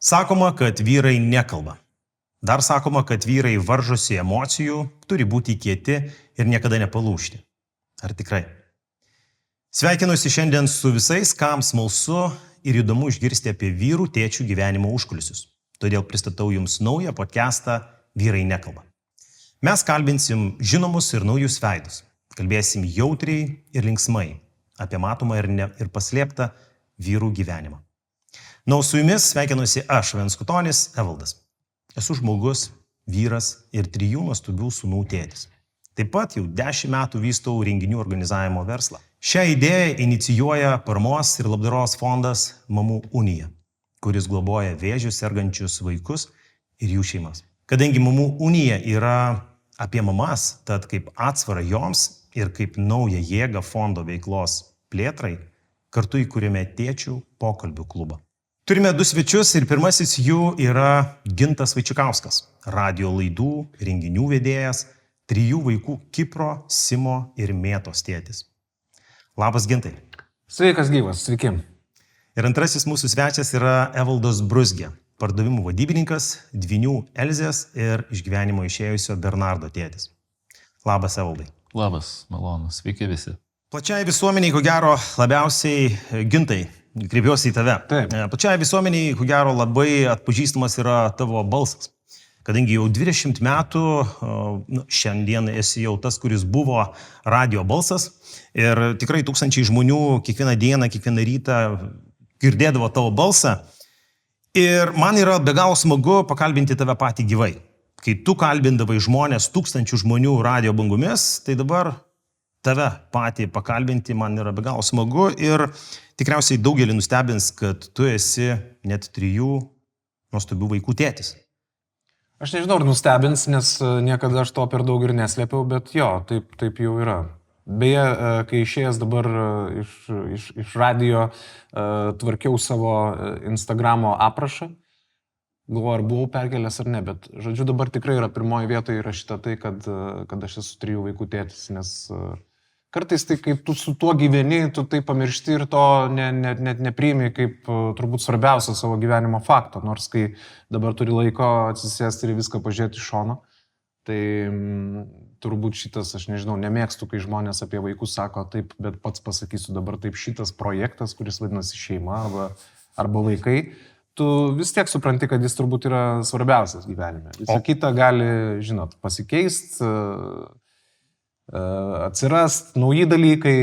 Sakoma, kad vyrai nekalba. Dar sakoma, kad vyrai varžosi emocijų, turi būti kieti ir niekada nepalūžti. Ar tikrai? Sveikinuosi šiandien su visais, kam smalsu ir įdomu išgirsti apie vyrų tėčių gyvenimo užkulisius. Todėl pristatau jums naują podcastą Vyrai nekalba. Mes kalbinsim žinomus ir naujus veidus. Kalbėsim jautriai ir linksmai apie matomą ir paslėptą vyrų gyvenimą. Na, su jumis sveikinuosi aš, Venskutonis Evaldas. Esu žmogus, vyras ir 3 nuostabių sūnų tėtis. Taip pat jau 10 metų vystau renginių organizavimo verslą. Šią idėją inicijuoja paramos ir labdaros fondas Mamų unija, kuris globoja vėžiu sergančius vaikus ir jų šeimas. Kadangi Mamų unija yra apie mamas, tad kaip atsvara joms ir kaip naują jėgą fondo veiklos plėtrai, kartu įkūrėme tėčių pokalbių klubą. Turime 2 svečius ir pirmasis jų yra Gintas Vaičikauskas, radio laidų, renginių vedėjas, 3 vaikų Kipro, Simo ir Mėtos tėtis. Labas, Gintai. Sveikas gyvas, sveiki. Ir antrasis mūsų svečias yra Evaldas Bruzgė, pardavimų vadybininkas, 2 Elzės ir iš gyvenimo išėjusio Bernardo tėtis. Labas, Evaldai. Labas, malonus, sveiki visi. Plačiai visuomeniai, ko gero, labiausiai, Gintai, kreipiuosi į tave. Taip. Plačiai visuomeniai, ko gero, labai atpažįstamas yra tavo balsas. Kadangi jau 20 metų, šiandien esi jau tas, kuris buvo radio balsas ir tikrai tūkstančiai žmonių kiekvieną dieną, kiekvieną rytą girdėdavo tavo balsą. Ir man yra be galo smagu pakalbinti tave patį gyvai. Kai tu kalbindavai žmonės, tūkstančių žmonių radio bangomis, tai dabar tave patį pakalbinti man yra be galo smagu ir tikriausiai daugelį nustebins, kad tu esi net 3 nuostabių vaikų tėtis. Aš nežinau, ar nustebins, nes niekada aš to per daug ir neslėpiau, bet jo, taip jau yra. Beje, kai išėjęs dabar iš radio, tvarkiau savo Instagramo aprašą, galvoju, ar buvau perkelęs ar ne, bet žodžiu dabar tikrai yra pirmoji vietoje įrašyta tai, kad aš esu 3 vaikų tėtis, nes kartais tai, kai tu su tuo gyveni, tu tai pamiršti ir to net nepriimi kaip turbūt svarbiausia savo gyvenimo fakto, nors kai dabar turi laiko atsisėsti ir viską pažiūrėti iš šono, tai turbūt šitas, aš nežinau, nemėgstu, kai žmonės apie vaikus sako taip, bet pats pasakysiu dabar taip, šitas projektas, kuris vadinasi šeima arba vaikai, tu vis tiek supranti, kad jis turbūt yra svarbiausias gyvenime. Visa kita gali, žinot, pasikeisti, atsirast, nauji dalykai,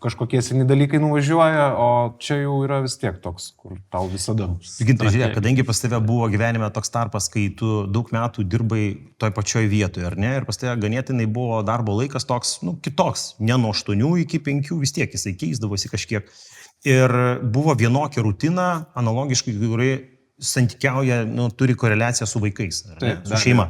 kažkokie seni dalykai nuvažiuoja, o čia jau yra vis tiek toks, kur tau visada bus. Gintai, žiūrėk, kadangi pas tave buvo gyvenime toks tarpas, kai tu daug metų dirbai toj pačioj vietoje, ar ne? Ir pas tave ganėtinai buvo darbo laikas toks, kitoks, ne nuo 8 iki 5, vis tiek jisai keisdavosi kažkiek. Ir buvo vienokia rutina, analogiškai, kuri santykiauja, turi koreliaciją su vaikais, su šeima.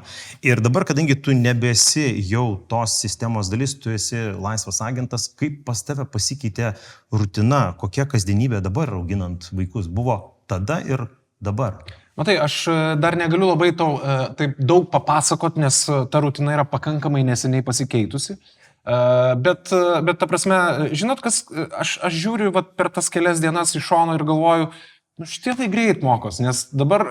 Ir dabar, kadangi tu nebesi jau tos sistemos dalis, tu esi laisvas agentas, kaip pas tave pasikeitė rutina, kokia kasdienybė dabar auginant vaikus buvo tada ir dabar? Matai, aš dar negaliu labai taip daug papasakot, nes ta rutina yra pakankamai neseniai pasikeitusi. Bet ta prasme, žinot, kas, aš žiūriu per tas kelias dienas iš šono ir galvoju, šitie tai greit mokos, nes dabar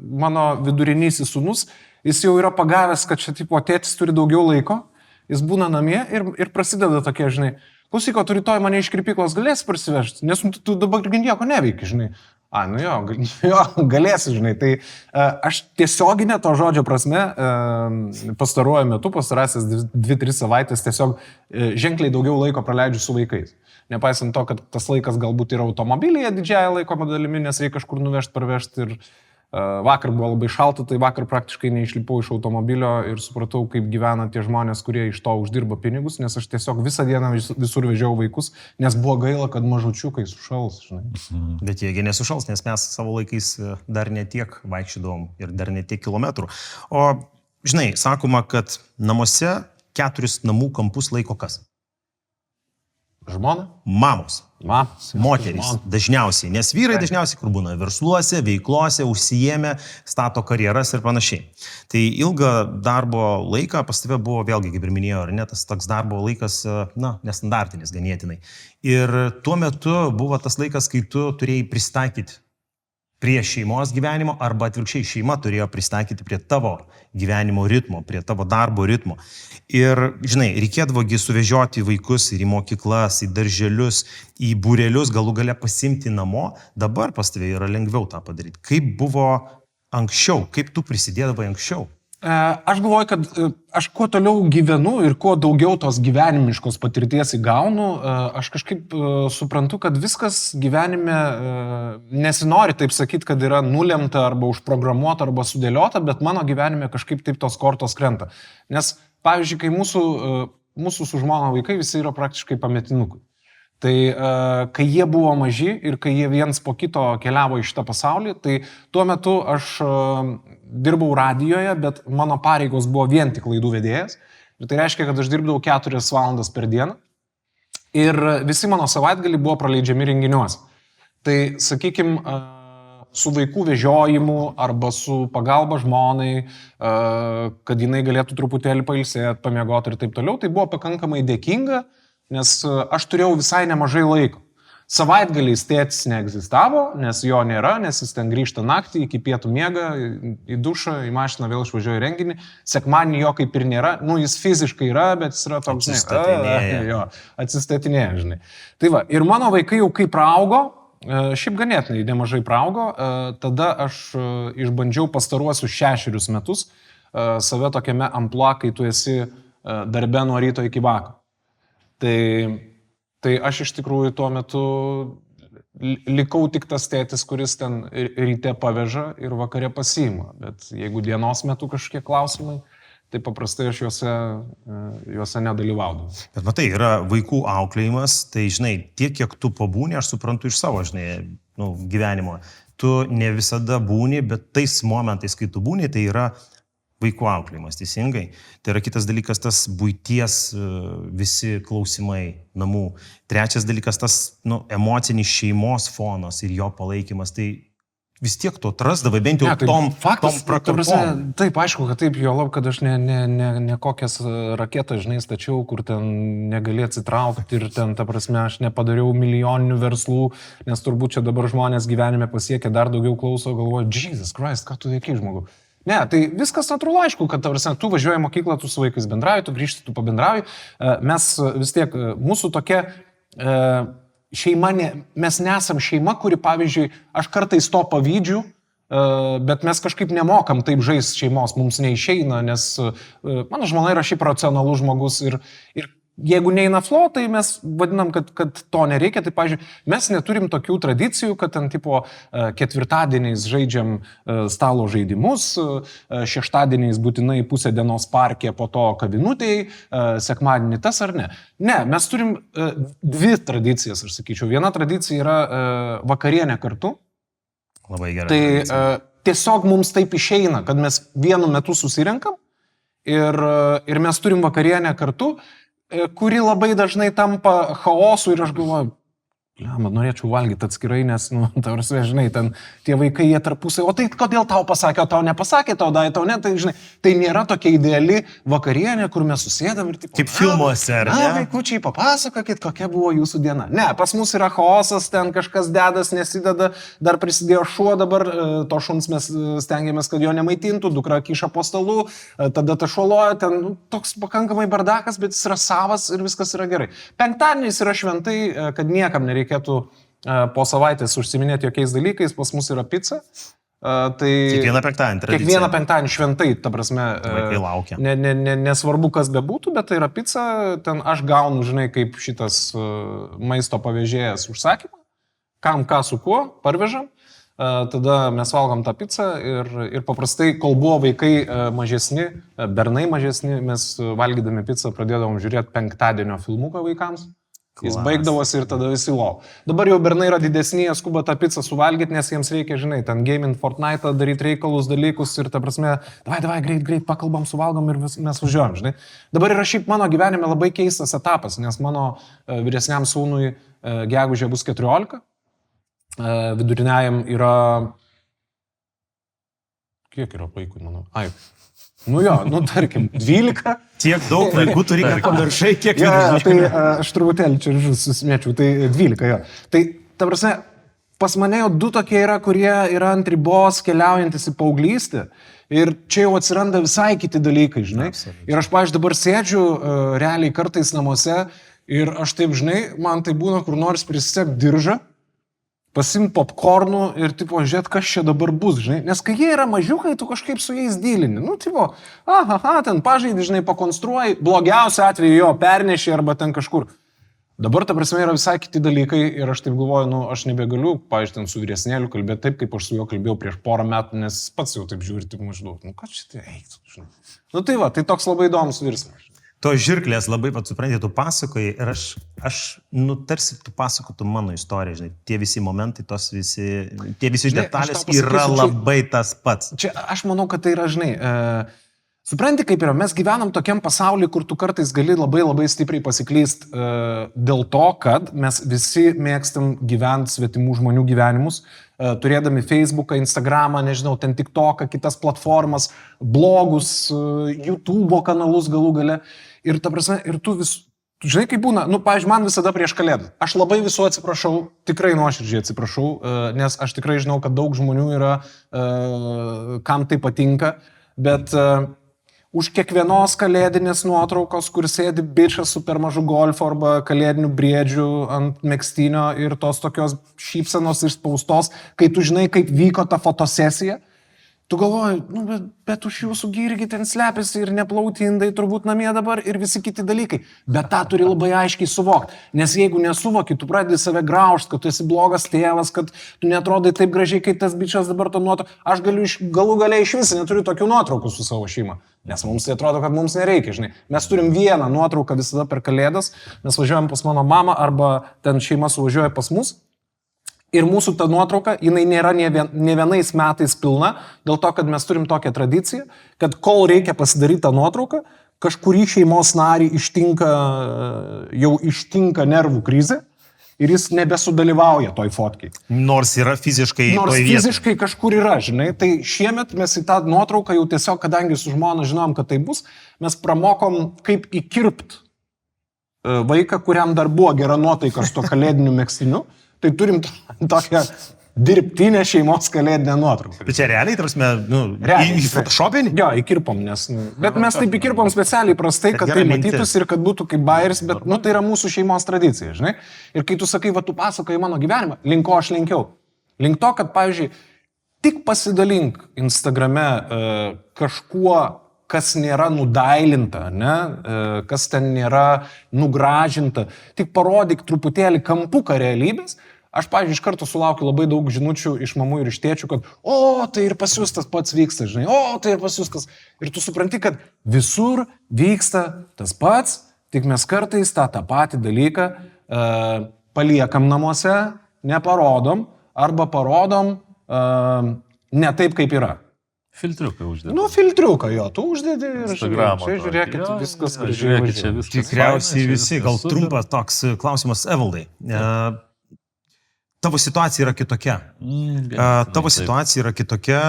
mano vidurinysis sūnus, jis jau yra pagavęs, kad čia tipo tėtis turi daugiau laiko, jis būna namie ir prasideda tokie, žinai, klausyko, tu rytoj mane iš kirpyklos galėsi parsivežti, nes tu dabar nieko neveiki, žinai. Galėsi, žinai. Tai aš tiesioginė to žodžio prasme pastaruoju metu, pastarąsias 2-3 savaitės tiesiog ženkliai daugiau laiko praleidžiu su vaikais. Nepaisant to, kad tas laikas galbūt yra automobilyje didžiąją laiko dalimi, nes reikia kažkur nuvežti, parvežti. Ir vakar buvo labai šalta, tai vakar praktiškai neišlipau iš automobilio ir supratau, kaip gyvena tie žmonės, kurie iš to uždirba pinigus, nes aš tiesiog visą dieną visur vežiau vaikus, nes buvo gaila, kad mažučiukai sušals, žinai. Bet jiegi nesušals, nes mes savo laikais dar netiek vaikščiodom ir dar netiek kilometrų. O, žinai, sakoma, kad namuose 4 namų kampus laiko kas? Žmona? Mamos. Moterys dažniausiai, nes vyrai dažniausiai kur būna versluose, veiklose, užsijėmė, stato karjeras ir panašiai. Tai ilgą darbo laiką pas tave buvo, vėlgi, kaip ir minėjau, ar ne, tas toks darbo laikas, nestandartinis ganėtinai. Ir tuo metu buvo tas laikas, kai tu turėjai pristaikyti prie šeimos gyvenimo, arba atvirkščiai šeima turėjo pristaikyti prie tavo gyvenimo ritmo, prie tavo darbo ritmo. Ir, žinai, reikėdavogi suvežioti vaikus ir į mokyklas, į darželius, į būrelius, galų gale pasimti namo. Dabar pas tavai yra lengviau tą padaryti. Kaip buvo anksčiau? Kaip tu prisidėdavai anksčiau? Aš galvoju, kad aš kuo toliau gyvenu ir kuo daugiau tos gyvenimiškos patirties įgaunu, aš kažkaip suprantu, kad viskas gyvenime nesinori taip sakyti, kad yra nulemta arba užprogramuota arba sudėliota, bet mano gyvenime kažkaip taip tos kortos krenta. Nes, pavyzdžiui, kai mūsų su žmona vaikai visi yra praktiškai pametinukai. Tai kai jie buvo maži ir kai jie viens po kito keliavo į šitą pasaulį, tai tuo metu aš dirbau radijoje, bet mano pareigos buvo vien tik laidų vedėjas. Ir tai reiškia, kad aš dirbdavau 4 valandas per dieną. Ir visi mano savaitgaliai buvo praleidžiami renginiuose. Tai, sakykime, su vaikų vežiojimu arba su pagalba žmonai, kad jinai galėtų truputėlį pailsėti, pamiegoti ir taip toliau, tai buvo pakankamai dėkinga, nes aš turėjau visai nemažai laiko. Savaitgaliais tėtis neegzistavo, nes jo nėra, nes jis ten grįžta naktį, iki pietų miega, į dušą, į mašiną vėl išvažiuoja į renginį. Sekmanį jo kaip ir nėra, jis fiziškai yra, bet jis yra toks, atsistatinėja, žinai. Tai va, ir mano vaikai jau kai praaugo, šiaip ganėtinai nemažai praaugo, tada aš išbandžiau pastaruosius 6 metus save tokiame amplua, kai tu esi darbe nuo ryto iki vakaro. Tai aš iš tikrųjų tuo metu likau tik tas tėtis, kuris ten ryte paveža ir vakare pasiima. Bet jeigu dienos metu kažkiek klausimai, tai paprastai aš juose nedalyvaudavau. Bet matai, yra vaikų auklėjimas, tai žinai, tiek kiek tu pabūni, aš suprantu iš savo, žinai, gyvenimo. Tu ne visada būni, bet tais momentais, kai tu būni, tai yra vaikų auklėjimas, teisingai. Tai yra kitas dalykas, tas buities visi klausimai namų. Trečias dalykas, tas emocinis šeimos fonas ir jo palaikymas. Tai vis tiek tu atrasdavai bent jau tom prakarpom. Taip, aišku, kad taip, jo lab, kad aš ne kokias raketas, žinai, stačiau, kur ten negali atsitraukti ir ten, ta prasme, aš nepadariau milijoninių verslų, nes turbūt čia dabar žmonės gyvenime pasiekia dar daugiau klauso, galvoja, Jesus Christ, ką tu veiki, žmogu. Ne, tai viskas natūralu, aišku, kad tu važiuoji į mokyklą, tu su vaikais bendrauji, tu grįžti, tu pabendrauji. Mes vis tiek, mūsų tokia šeima, mes nesam šeima, kuri, pavyzdžiui, aš kartais to pavydžiu, bet mes kažkaip nemokam taip žaisti šeimos, mums neišeina, nes mano žmona yra šiaip racionalus žmogus ir jeigu neina flow, tai mes vadinam, kad to nereikia. Tai, pavyzdžiui, mes neturim tokių tradicijų, kad ten tipo ketvirtadieniais žaidžiam stalo žaidimus, šeštadieniais būtinai pusę dienos parke, po to kavinutėj, sekmadienį tas ar ne. Ne, mes turim 2 tradicijas, aš sakyčiau. Viena tradicija yra vakarienė kartu. Labai gerai. Tai tiesiog mums taip išeina, kad mes vienu metu susirenkam ir mes turim vakarienę kartu, kuri labai dažnai tampa chaosu ir aš galvoju, norėčiau valgyti atskirai, nes, tarsi, žinai, ten tie vaikai jie tarpusai, o tai kodėl tau pasakė, o tau nepasakė, tau davė, tau ne, tai, žinai, tai nėra tokia ideali vakarienė, kur mes susėdam ir taip. Kaip filmuose, ar ne? Vaikučiai, papasakokit, kokia buvo jūsų diena. Ne, pas mus yra chaosas, ten kažkas dedas, nesideda, dar prisidėjo šuo, dabar to šuns mes stengiamės, kad jo nemaitintų, dukra kiša po stalu, tada ta šuoloja, ten toks pakankamai bardakas, bet jis yra savas ir viskas yra gerai. Penktadieniais yra šventai, kad niekam nereikėtų po savaitės užsiminėti jokiais dalykais, pas mus yra pica. Tai kiekvieną penktadienį tradicija. Kiekvieną penktadienį šventai, ta prasme, vaikai laukia. Nesvarbu, kas bebūtų, bet tai yra pica, ten aš gaunu, žinai, kaip šitas maisto pavežėjas užsakymą, kam ką su kuo parvežam, tada mes valgom tą pizzą ir paprastai, kol buvo vaikai mažesni, bernai mažesni, mes valgydami pizzą pradėdavom žiūrėti penktadienio filmuką vaikams. Jis baigdavosi ir tada visi lov. Dabar jau bernai yra didesni, jie skuba tą pizzą suvalgyti, nes jiems reikia, žinai, ten gaming Fortnite, daryti reikalus, dalykus ir ta prasme, davai, greit, pakalbam, suvalgom ir mes važiuojam, žinai. Dabar yra šiaip mano gyvenime labai keistas etapas, nes mano vyresniam sūnui gegužė bus 14, viduriniajam yra... Kiek yra vaikų, manau? Tarkim, 12. Tiek daug vaikų turi, kad pamiršai, kiek vidurinių. Tai aš truputėlį čia susimėčiau, tai 12, jo. Tai, ta prasme, pas mane jau 2 tokie yra, kurie yra ant ribos keliaujantis į paauglystę. Ir čia jau atsiranda visai kiti dalykai, žinai. Absoliučiai. Ir aš, pavyzdžiui, dabar sėdžiu realiai kartais namuose ir aš taip, žinai, man tai būna kur nors prisisek diržą, pasim popkornų ir, tipo, žiūrėt, kas čia dabar bus, žinai. Nes kai jie yra mažiukai, tu kažkaip su jais dylini. Nu, tipo, ten pažaidži, žinai, pakonstruoji, blogiausiu atveju jo perneši arba ten kažkur. Dabar, ta prasme, yra visai kiti dalykai ir aš taip galvoju, nu, aš nebegaliu, pavyzdžiui, ten su vyresnėliu kalbėti taip, kaip aš su juo kalbėjau prieš porą metų, nes pats jau taip žiūri, taip maždaug, nu, ką čia tai eik, žinai. Nu, tai va, tai toks labai įdomus virsmas. To žirklės labai pat supranti, tu pasakoji ir aš tarsi tu pasakotum mano istoriją, žinai, tie visi momentai, tie visi Žinai, detalės aš tau pasakysiu, yra čia- labai tas pats. Čia aš manau, kad tai yra, žinai, supranti kaip yra, mes gyvenam tokiam pasaulyje, kur tu kartais gali labai labai stipriai pasiklyst dėl to, kad mes visi mėgstam gyventi svetimų žmonių gyvenimus, turėdami Facebooką, Instagramą, nežinau, ten TikToką, kitas platformas, blogus, YouTube kanalus galų gale. Ir ta prasme, ir tu žinai kaip būna, nu, pavyzdžiui, man visada prieš Kalėdas. Aš labai visų atsiprašau, tikrai nuoširdžiai atsiprašau, nes aš tikrai žinau, kad daug žmonių yra, kam tai patinka, bet už kiekvienos kalėdinės nuotraukos, kur sėdi bičas su per mažu golfu arba kalėdiniu briedžiu ant megztinio ir tos tokios šypsenos išspaustos, kai tu žinai, kaip vyko ta fotosesija, tu galvoji, nu, bet už jūsų gyrgi ten slepiasi ir neplauti indai turbūt namie dabar ir visi kiti dalykai. Bet tą turi labai aiškiai suvokti. Nes jeigu nesuvoki, tu pradedi save graužti, kad tu esi blogas tėvas, kad tu netrodai taip gražiai, kaip tas bičias dabar to nuotraukų. Aš galiu galų galiai iš viso neturiu tokių nuotraukų su savo šeima. Nes mums tai atrodo, kad mums nereikia, žinai. Mes turim vieną nuotrauką visada per Kalėdas. Mes važiuojam pas mano mamą arba ten šeima suvažiuoja pas mus. Ir mūsų ta nuotrauka, jinai nėra ne vienais metais pilna, dėl to, kad mes turim tokią tradiciją, kad kol reikia pasidaryti tą nuotrauką, kažkurį šeimos narį jau ištinka nervų krizė ir jis nebesudalyvauja toj fotkiai. Nors yra fiziškai Nors toj vietoj. fiziškai kažkur yra, žinai, tai šiemet mes į tą nuotrauką jau tiesiog, kadangi su žmona žinom, kad tai bus, mes pramokom kaip įkirpt vaiką, kuriam dar buvo gera nuotaika su to kalėdiniu megztiniu. Tai turim tokią dirbtinę šeimos kalėdinę nuotrauką. Tai čia realiai, tarsi, Realiai, į Photoshopinį? Jo, įkirpom, nes... Bet mes taip įkirpom specialiai prastai, kad gera tai mintis. matytųsi ir kad būtų kaip bairis, bet, nu, tai yra mūsų šeimos tradicija, žinai. Ir kai tu sakai, va, tu pasakoji mano gyvenimą, link ko aš lenkiau. Link to, kad, pavyzdžiui, tik pasidalink Instagrame kažkuo, kas nėra nudailinta, ne? Kas ten nėra nugražinta, tik parodyk truputėlį kampuką realybės. Aš, pavyzdžiui, iš karto sulaukiu labai daug žinučių iš mamų ir iš tėčių, kad tai ir pas jūs tas pats vyksta, žinai, tai ir pas jūs tas. Ir tu supranti, kad visur vyksta tas pats, tik mes kartais tą patį dalyką paliekam namuose, neparodom, arba parodom ne taip, kaip yra. Filtriukai uždėti. Nu, filtriuką jo, tu uždedi ir Instagramą čia žiūrėkit, tokį. Jo, viskas jo, gražiai žiūrėkit, čia važiuoja. viskas Tikriausiai faina, čia visi, viskas gal super. trumpas toks klausimas Evaldai. Tavo situacija yra kitokia. Tavo situacija yra kitokia,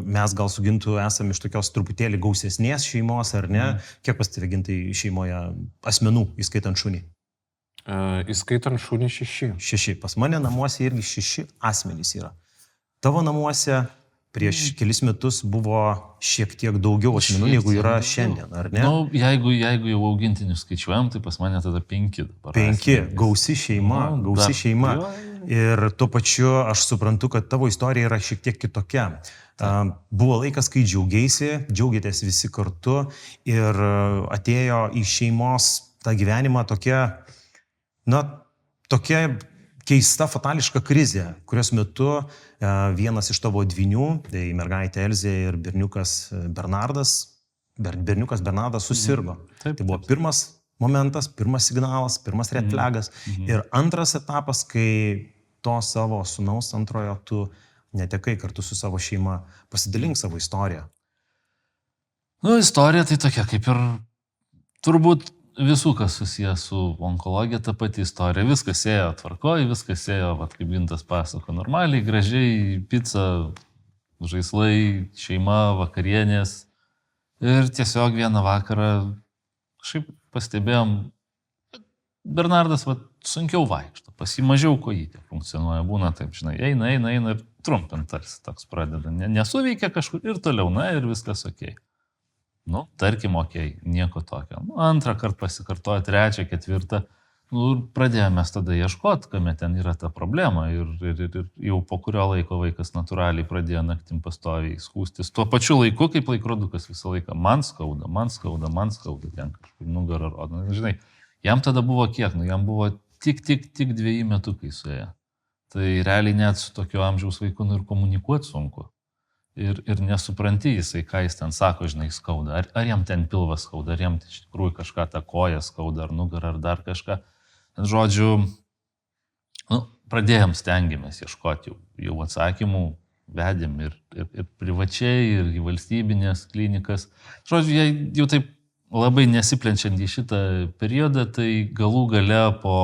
mes gal su Gintu esame iš tokios truputėlį gausesnės šeimos, ar ne? Kiek pas tave, Gintai, šeimoje asmenų, įskaitant šunį? Įskaitant šunį 6. 6. Pas mane namuose irgi 6 asmenys yra. Tavo namuose prieš kelis metus buvo šiek tiek daugiau asmenų, negu yra šiandien, ar ne? Nu, jeigu jau augintinius skaičiuojam, tai pas mane tada 5 dabar. 5. Gausi šeima, Nu, gausi dar- šeima. jo. Ir tuo pačiu aš suprantu, kad tavo istorija yra šiek tiek kitokia. Buvo laikas, kai džiaugiatės visi kartu ir atėjo į šeimos tą gyvenimą tokia keista, fatališka krizė, kurios metu vienas iš tavo dvynių, tai mergaitė Elzė ir berniukas Bernardas susirgo. Taip, Tai buvo pirmas momentas, pirmas signalas, pirmas red flagas. Ir antras etapas, kai to savo sūnaus antrojo tu netekai kartu su savo šeima. Pasidalink savo istoriją. Nu, istorija tai tokia, kaip ir turbūt visų, kas susijęs su onkologija, ta pati istorija. Viskas ėjo tvarkoji, viskas ėjo, kaip Gintas pasako, normaliai, gražiai, pica, žaislai, šeima, vakarienės. Ir tiesiog vieną vakarą kažkaip pastebėjom, Bernardas sunkiau vaikšto, pasimažiau kojytė funkcionuoja, būna taip, žinai, eina ir trumpint tarsi toks pradeda, nesuveikia kažkur ir toliau, ir viskas ok. Tarkim, ok, nieko tokio. Antrą kartą pasikartoja, trečią, ketvirtą, pradėjome tada ieškoti, kame ten yra ta problema ir jau po kurio laiko vaikas natūraliai pradėjo naktim pastoviai skūstis. Tuo pačiu laiku, kaip laikrodukas visą laiką, man skauda, ten kažkur nugarą rodo. Žinai, jam tada buvo kiek, jam buvo tik 2 metukai suėjo. Tai realiai net su tokio amžiaus vaiku ir komunikuoti sunku. Ir nesupranti jisai, ką jis ten sako, žinai, skauda. Ar jam ten pilvas skauda, ar jam iš tikrųjų kažką tą koją skauda, ar nugarą, ar dar kažką. Žodžiu, pradėjom stengiamės ieškoti jau atsakymų, vedėm ir privačiai, ir į valstybinės klinikas. Žodžiu, jie jau taip labai nesiplenčiant į šitą periodą, tai galų gale po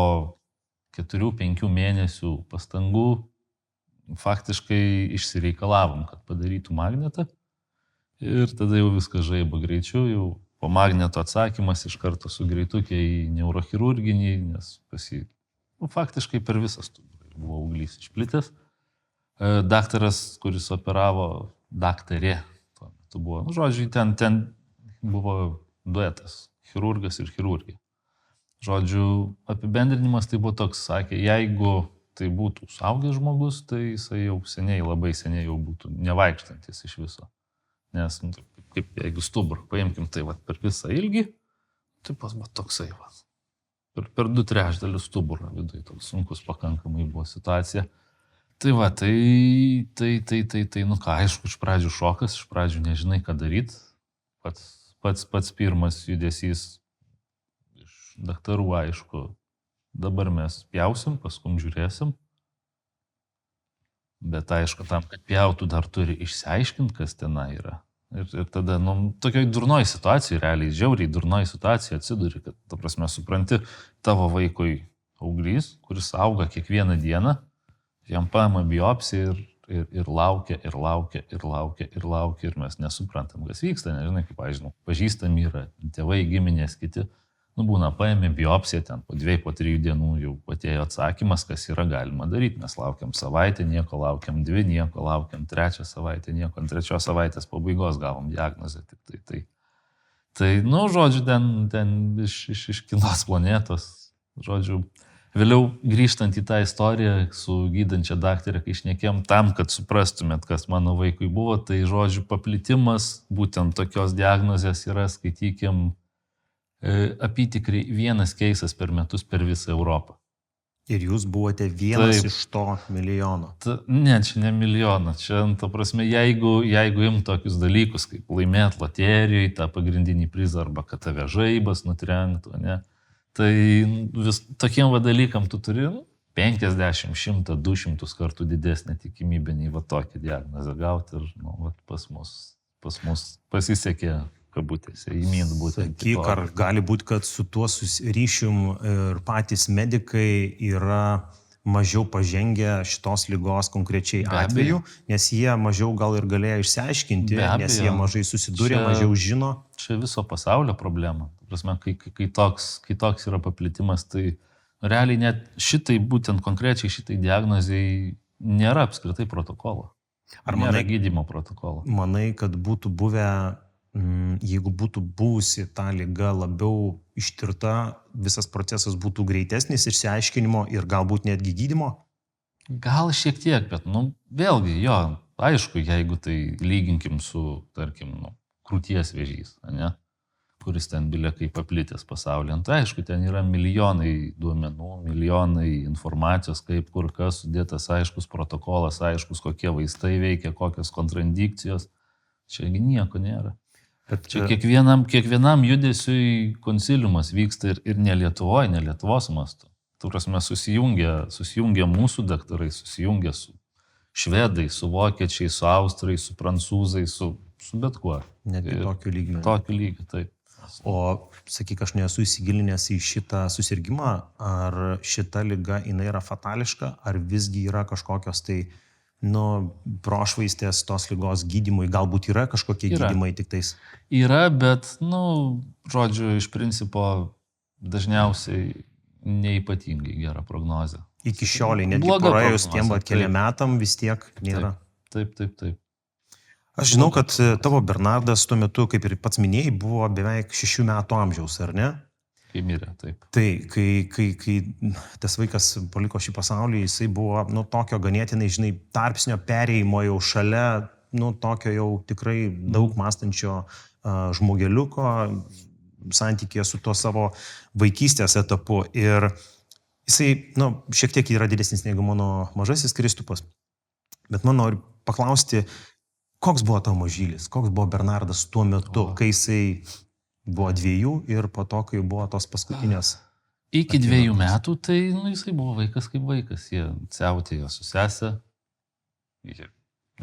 4-5 mėnesių pastangų faktiškai išsireikalavom, kad padarytų magnetą. Ir tada jau viskas žaibo greičiau, jau po magneto atsakymas iš karto su greitukė į neurochirurginį, nes faktiškai per visą stuburą buvo auglys išplitęs. Daktaras, kuris operavo, daktarė, tuo metu buvo, žodžiu, ten buvo duetas, chirurgas ir chirurgija. Žodžiu, apibendrinimas tai buvo toks, sakė, jeigu tai būtų suaugęs žmogus, tai jisai jau seniai, labai seniai jau būtų nevaikštantis iš viso. Nes, kaip jeigu stuburą paimkim, tai per visą ilgį, tai pas buvo toksai, per 2/3 stuburą viduje, toks sunkus pakankamai buvo situacija. Tai aišku, iš pradžių šokas, iš pradžių nežinai, ką daryti. Pats pirmas judesys iš daktarų, aišku, dabar mes pjausim, paskum žiūrėsim. Bet aišku, tam, kad pjautų, dar turi išsiaiškinti, kas tenai yra. Ir tada, tokioj durnoj situacijai, realiai žiauriai durnoj situacijai atsiduri, kad, ta prasme, supranti, tavo vaikui auglys, kuris auga kiekvieną dieną, jam paima biopsiją ir laukia, ir mes nesuprantam, kas vyksta, nežinai, kaip, žinau, pažįstami yra, tėvai, giminės, kiti. Būna, paėmė biopsiją, ten po 2-3 dienų jau atėjo atsakymas, kas yra galima daryti. Mes laukiam savaitę, nieko, laukiam 2, nieko, laukiam 3 savaitę, nieko, ant 3 savaitės pabaigos gavom diagnozę. Tai, žodžiu, ten iš kitos planetos, žodžiu, vėliau grįžtant į tą istoriją su gydančia daktarė, kai šnekėjom tam, kad suprastumėt, kas mano vaikui buvo, tai, žodžiu, paplitimas būtent tokios diagnozės yra, skaitykim, apytikriai 1 keisas per metus per visą Europą. Ir jūs buvote vienas iš to milijono. Ne, čia ne milijoną. Čia, ta prasme, jeigu im tokius dalykus, kaip laimėt loterijai, tą pagrindinį prizą, arba kad tave žaibas nutrenktų, ne, tai tokiem dalykam tu turi 50, 100, 200 kartų didesnė tikimybė nei tokią diagnozę gauti. Ir pas mus pasisekė, kabutėse, įmint būtent. Sakyk, ar gali būti, kad su tuo ryšium ir patys medikai yra mažiau pažengę šitos ligos konkrečiai atveju, nes jie mažiau gal ir galėjo išsiaiškinti, nes jie mažai susidūrė, mažiau žino. Čia viso pasaulio problema. Prasme, kai toks yra paplitimas, tai realiai net šitai, būtent konkrečiai šitai diagnozijai nėra apskritai protokolo. Ar nėra gydymo protokolo? Manai, kad būtų buvę, jeigu būtų buvusi ta liga labiau ištirta, visas procesas būtų greitesnis išsiaiškinimo ir galbūt netgi gydymo? Gal šiek tiek, bet, vėlgi, jo, aišku, jeigu tai lyginkim su, tarkim, krūties vėžys, ne, kuris ten bilekai paplitęs pasaulyje, tai aišku, ten yra milijonai duomenų, milijonai informacijos, kaip kur kas sudėtas aiškus protokolas, aiškus, kokie vaistai veikia, kokios kontraindikcijos. Čiagi nieko nėra. Čia kiekvienam judesiui konsiliumas vyksta ir ne Lietuvoje, ne Lietuvos mastu. Tu prasme, susijungia mūsų daktarai, susijungia su švedai, su vokiečiai, su austrai, su prancūzai, su bet kuo. Net tokiu lygmeniu. Tokiu lygiu, taip. O, sakyk, aš nesu įsigilinęs į šitą susirgymą, ar šita liga jinai yra fatališka, ar visgi yra kažkokios tai prošvaistės tos ligos gydymui, galbūt yra kažkokie gydymai tik tais? Yra, bet, žodžiu, iš principo dažniausiai Neypatingai gera prognozė. Iki šioliai, netgi Bloga praėjus prognozė, tiem vat keliam taip. metam vis tiek nėra. Taip. Aš žinau, kad tavo Bernardas tuo metu, kaip ir pats minėjai, buvo beveik 6 metų amžiaus, ar ne? Kai mirė, taip. Tai, kai tas vaikas paliko šį pasaulį, jisai buvo, tokio ganėtinai, žinai, tarpsnio perėjimo jau šalia, tokio jau tikrai daug mąstančio žmogeliuko santykėje su tuo savo vaikystės etapu. Ir jisai, šiek tiek yra didesnis negu mano mažasis Kristupas. Bet man noriu paklausti, koks buvo tavo mažylis, koks buvo Bernardas tuo metu, kai jisai buvo 2 ir po to, kai buvo tos paskutinės. Iki 2 metų, tai jisai buvo vaikas kaip vaikas. Jie siautėjo su sese,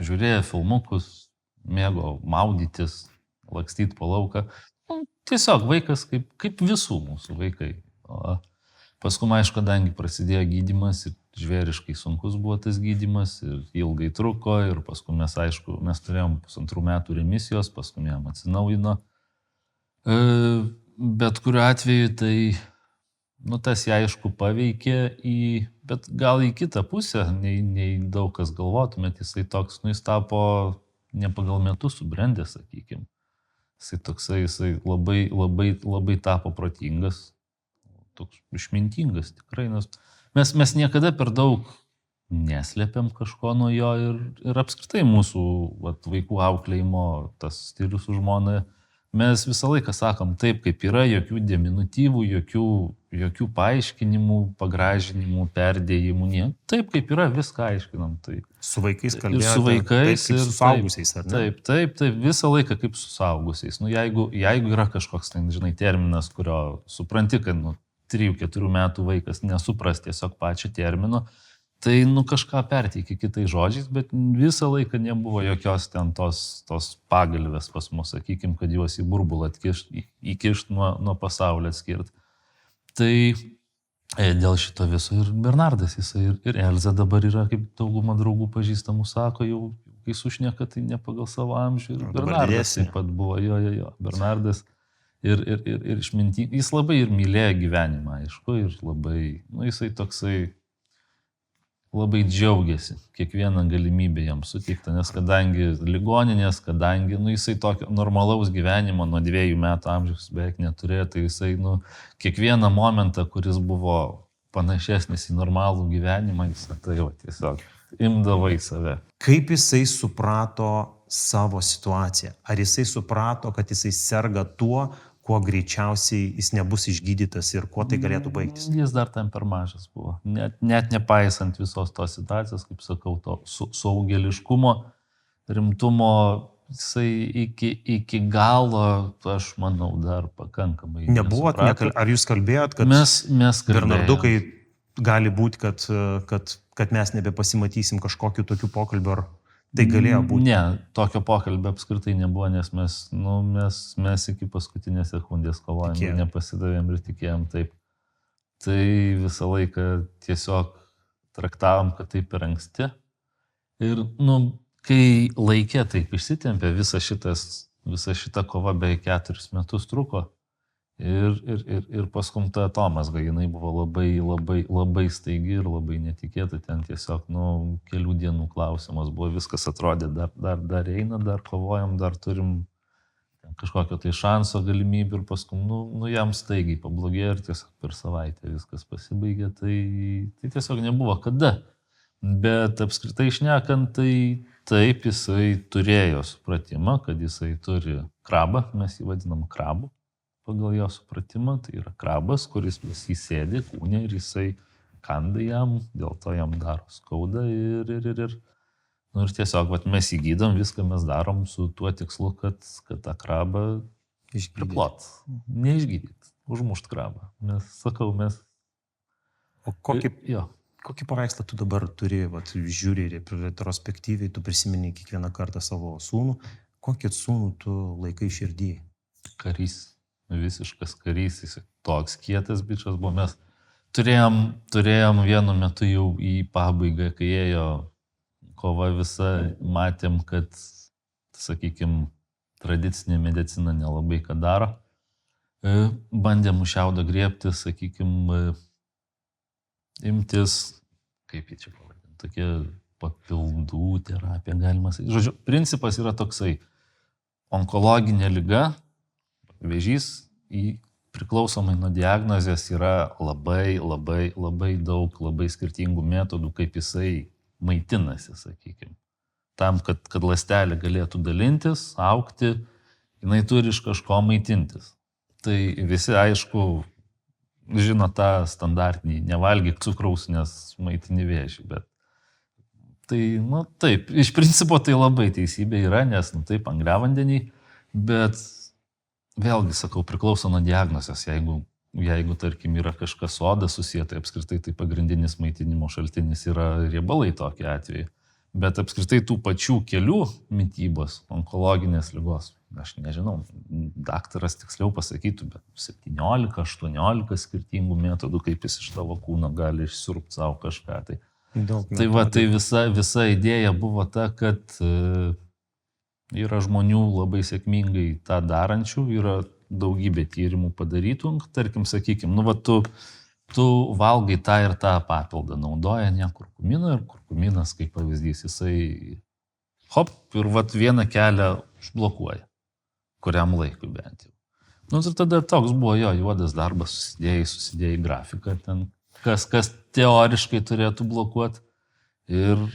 žiūrėjo filmukus, mėgo maudytis, lakstyti po lauką. Tiesiog vaikas kaip visų mūsų vaikai. O paskui, aišku, kadangi prasidėjo gydymas ir žvėriškai sunkus buvo tas gydymas ir ilgai truko ir paskui mes turėjom 1,5 metų remisijos, paskui jam atsinaujino. Bet kuriuo atveju tai, tas jį aišku paveikė, bet gal į kitą pusę, nei daug kas galvotumėt, jisai toks, jis tapo ne pagal metus subrendęs, sakykime. Jisai labai tapo protingas, toks išmintingas tikrai, nes mes niekada per daug neslėpiam kažko nuo jo ir apskritai mūsų vaikų auklėjimo, tas stilius su žmona, mes visą laiką sakom taip, kaip yra, jokių diminutyvų, jokių paaiškinimų, pagražinimų, perdėjimų, nie. Taip, kaip yra, viską aiškinam. Tai. Su vaikais kalbėjote. Ir su vaikais, taip, su suaugusiais, ar ne? Taip, visą laiką kaip su suaugusiais. Jeigu yra kažkoks, terminas, kurio supranti, kad 3-4 metų vaikas nesupras tiesiog pačio termino, tai kažką perteikia kitais žodžiais, bet visą laiką nebuvo jokios ten tos pagalvės pas mus, sakykime, kad juos į burbulą įkišt nuo pasaulio atskirt. Tai dėl šito viso ir Bernardas, jisai ir Elza dabar yra, kaip dauguma draugų pažįstamų sako, jau kai sušneka, tai ne pagal savo amžių. Ir Bernardas taip pat buvo, jo, Bernardas. Ir išmintingas, jis labai ir mylėjo gyvenimą, aišku, ir labai, jisai toksai labai džiaugiasi kiekvieną galimybę jam suteikta, nes kadangi ligoninės, jisai tokio normalaus gyvenimo nuo 2 metų amžiaus beveik neturėjo, tai jisai kiekvieną momentą, kuris buvo panašesnis į normalų gyvenimą, jisai tai jau tiesiog imdavo į save. Kaip jisai suprato savo situaciją? Ar jisai suprato, kad jisai serga tuo, kuo greičiausiai jis nebus išgydytas ir kuo tai galėtų baigtis? Jis dar tam per mažas buvo. Net nepaisant visos tos situacijos, kaip sakau, to saugeliškumo, rimtumo, jisai iki galo, aš manau, dar pakankamai. Nebuvot, ar jūs kalbėjot, kad mes Bernardukai gali būti, kad mes nebepasimatysim kažkokiu tokiu pokalbiu, ar tai galėjo būti? Ne, tokio pokalbio apskritai nebuvo, nes mes iki paskutinės sekundės kovojom, nepasidavėm ir tikėjom taip. Tai visą laiką tiesiog traktavom, kad taip per anksti. Ir, kai laikė taip išsitempė, visa šita kova beveik 4 metus truko. Ir paskum ta atomazga, jinai buvo labai staigi ir labai netikėta, ten tiesiog, kelių dienų klausimas buvo, viskas atrodė, dar eina, dar kovojam, dar turim kažkokio tai šanso galimybių ir paskum, jam staigiai pablogėjo ir tiesiog per savaitę viskas pasibaigė, tai tiesiog nebuvo kada. Bet apskritai šnekant, tai taip jisai turėjo supratimą, kad jisai turi krabą, mes jį vadinam krabu. Pagal jo supratimą, tai yra krabas, kuris jį sėdi kūne ir jisai kanda jam, dėl to jam daro skauda ir tiesiog mes jį gydom, viską mes darom su tuo tikslu, kad tą krabą priplot, neišgydyt, užmušt krabą. O kokį paveikslą tu dabar turi, žiūri retrospektyviai, tu prisimeni kiekvieną kartą savo sūnų, kokį sūnų tu laikai širdį? Karys. Visiškas karys, jis toks kietas bičas buvo. Mes turėjom vienu metu jau į pabaigą, kai ėjo kova visa, matėm, kad, sakykime, tradicinė medicina nelabai ką daro. Bandėm šiaudą griebti, sakykime, imtis, kaip jį čia pavadinti, tokia papildų terapija, galima sakyti. Žodžiu, principas yra toksai. Onkologinė liga, vėžys, priklausomai nuo diagnozės yra labai daug, labai skirtingų metodų, kaip jisai maitinasi, sakykime. Tam, kad ląstelė galėtų dalintis, augti, jinai turi iš kažko maitintis. Tai visi, aišku, žino tą standartinį, nevalgyk cukraus, nes maitini vėžį, bet tai, taip, iš principo tai labai teisybė yra, nes, taip, angliavandeniai, bet vėlgi, sakau, priklauso nuo diagnozės, jeigu tarkim, yra kažkas oda susiję, tai apskritai tai pagrindinis maitinimo šaltinis yra riebalai tokie atveju. Bet apskritai tų pačių kelių mitybos, onkologinės ligos, aš nežinau, daktaras tiksliau pasakytų, bet 17-18 skirtingų metodų, kaip jis iš tavo kūno gali išsiurbti savo kažką. Tai visa idėja buvo ta, kad yra žmonių labai sėkmingai tą darančių, yra daugybė tyrimų padarytų, tarkim, sakykime, tu valgai tą ir tą papildą, naudoja ne kurkumino ir kurkuminas, kaip pavyzdys, jisai ir vieną kelią užblokuoja, kuriam laikui bent jau. Ir tada toks buvo jo juodas darbas, susidėjai grafiką, ten, kas teoriškai turėtų blokuoti ir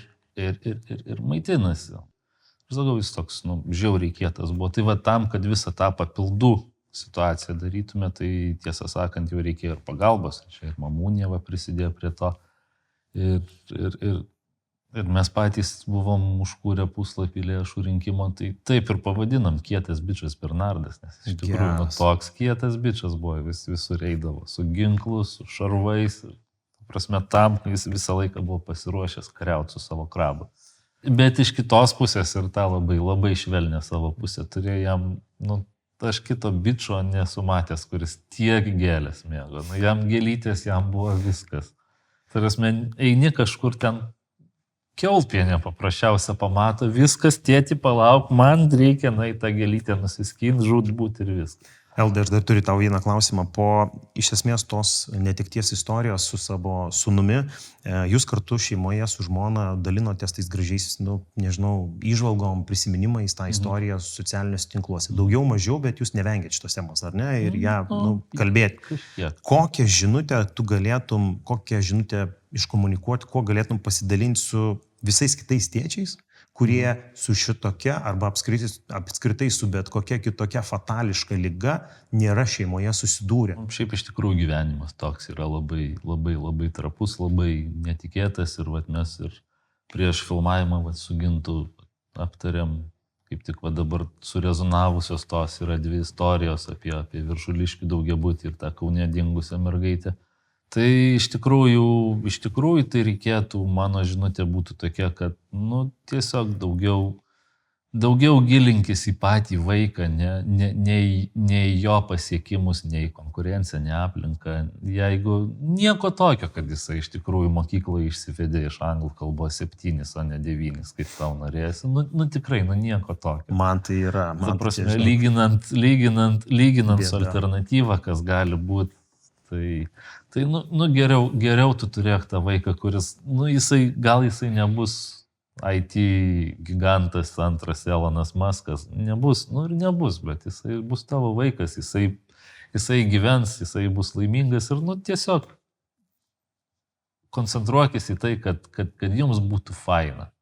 maitinasi. Ir sakau, jis toks, žiauriai kietas buvo. Tai tam, kad visą tą papildų situaciją darytume, tai tiesą sakant, jau reikėjo ir pagalbos. Čia ir mamūnė prisidėjo prie to. Ir mes patys buvom užkūrę puslapį lėšų rinkimo, tai taip ir pavadinam Kietas bičas Bernardas, nes iš tikrųjų toks kietas bičas buvo, visur eidavo su ginklu, su šarvais. Prasme, tam jis visą laiką buvo pasiruošęs kariauti su savo krabu. Bet iš kitos pusės ir tą labai švelnę savo pusę turėjo jam, aš kito bičo nesu matęs, kuris tiek gėlės mėgo. Jam gėlytės, jam buvo viskas. Tai prasme, eini kažkur ten kiaulpienė paprasčiausia pamato, viskas, tėti, palauk, man reikia tą gėlytę nusiskinti, žūtbūt ir viskas. Eldai, aš dar turiu tau vieną klausimą. Po iš esmės tos netekties istorijos su savo sūnumi, jūs kartu šeimoje su žmona dalinotės tais gražiais, įžvalgom, prisiminimais tą istoriją socialiniuose tinkluose. Daugiau, mažiau, bet jūs nevengėt šitos temos, ar ne? Ir ją kalbėti. Kokią žinutę tu galėtum, kokią žinutę iškomunikuoti, kuo galėtum pasidalinti su visais kitais tėčiais, kurie su šitokia arba apskritai su bet kokia kitokia fatališka liga nėra šeimoje susidūrę. Šiaip iš tikrųjų gyvenimas toks yra labai trapus, labai netikėtas ir mes ir prieš filmavimą su Gintu aptarėm, kaip tik dabar surezonavusios tos yra dvi istorijos apie Viršuliškių daugiabutį ir tą Kaune dingusią mergaitę. Tai iš tikrųjų tai reikėtų, mano žinutė būtų tokia, kad tiesiog daugiau gilinkis į patį vaiką, ne į jo pasiekimus, ne į konkurenciją, ne aplinką. Jeigu nieko tokio, kad jisai iš tikrųjų mokykloje išsivedė iš anglų kalbos 7, o ne 9, kaip tau norėsi. Tikrai, nieko tokio. Man tai yra. Prasme, lyginant su alternatyva, kas gali būti, tai geriau tu turėk tą vaiką, kuris, jisai nebus IT gigantas, antras Elonas Muskas, nebus, ir nebus, bet jisai bus tavo vaikas, jisai gyvens, jisai bus laimingas ir, tiesiog koncentruokis į tai, kad jums būtų faina.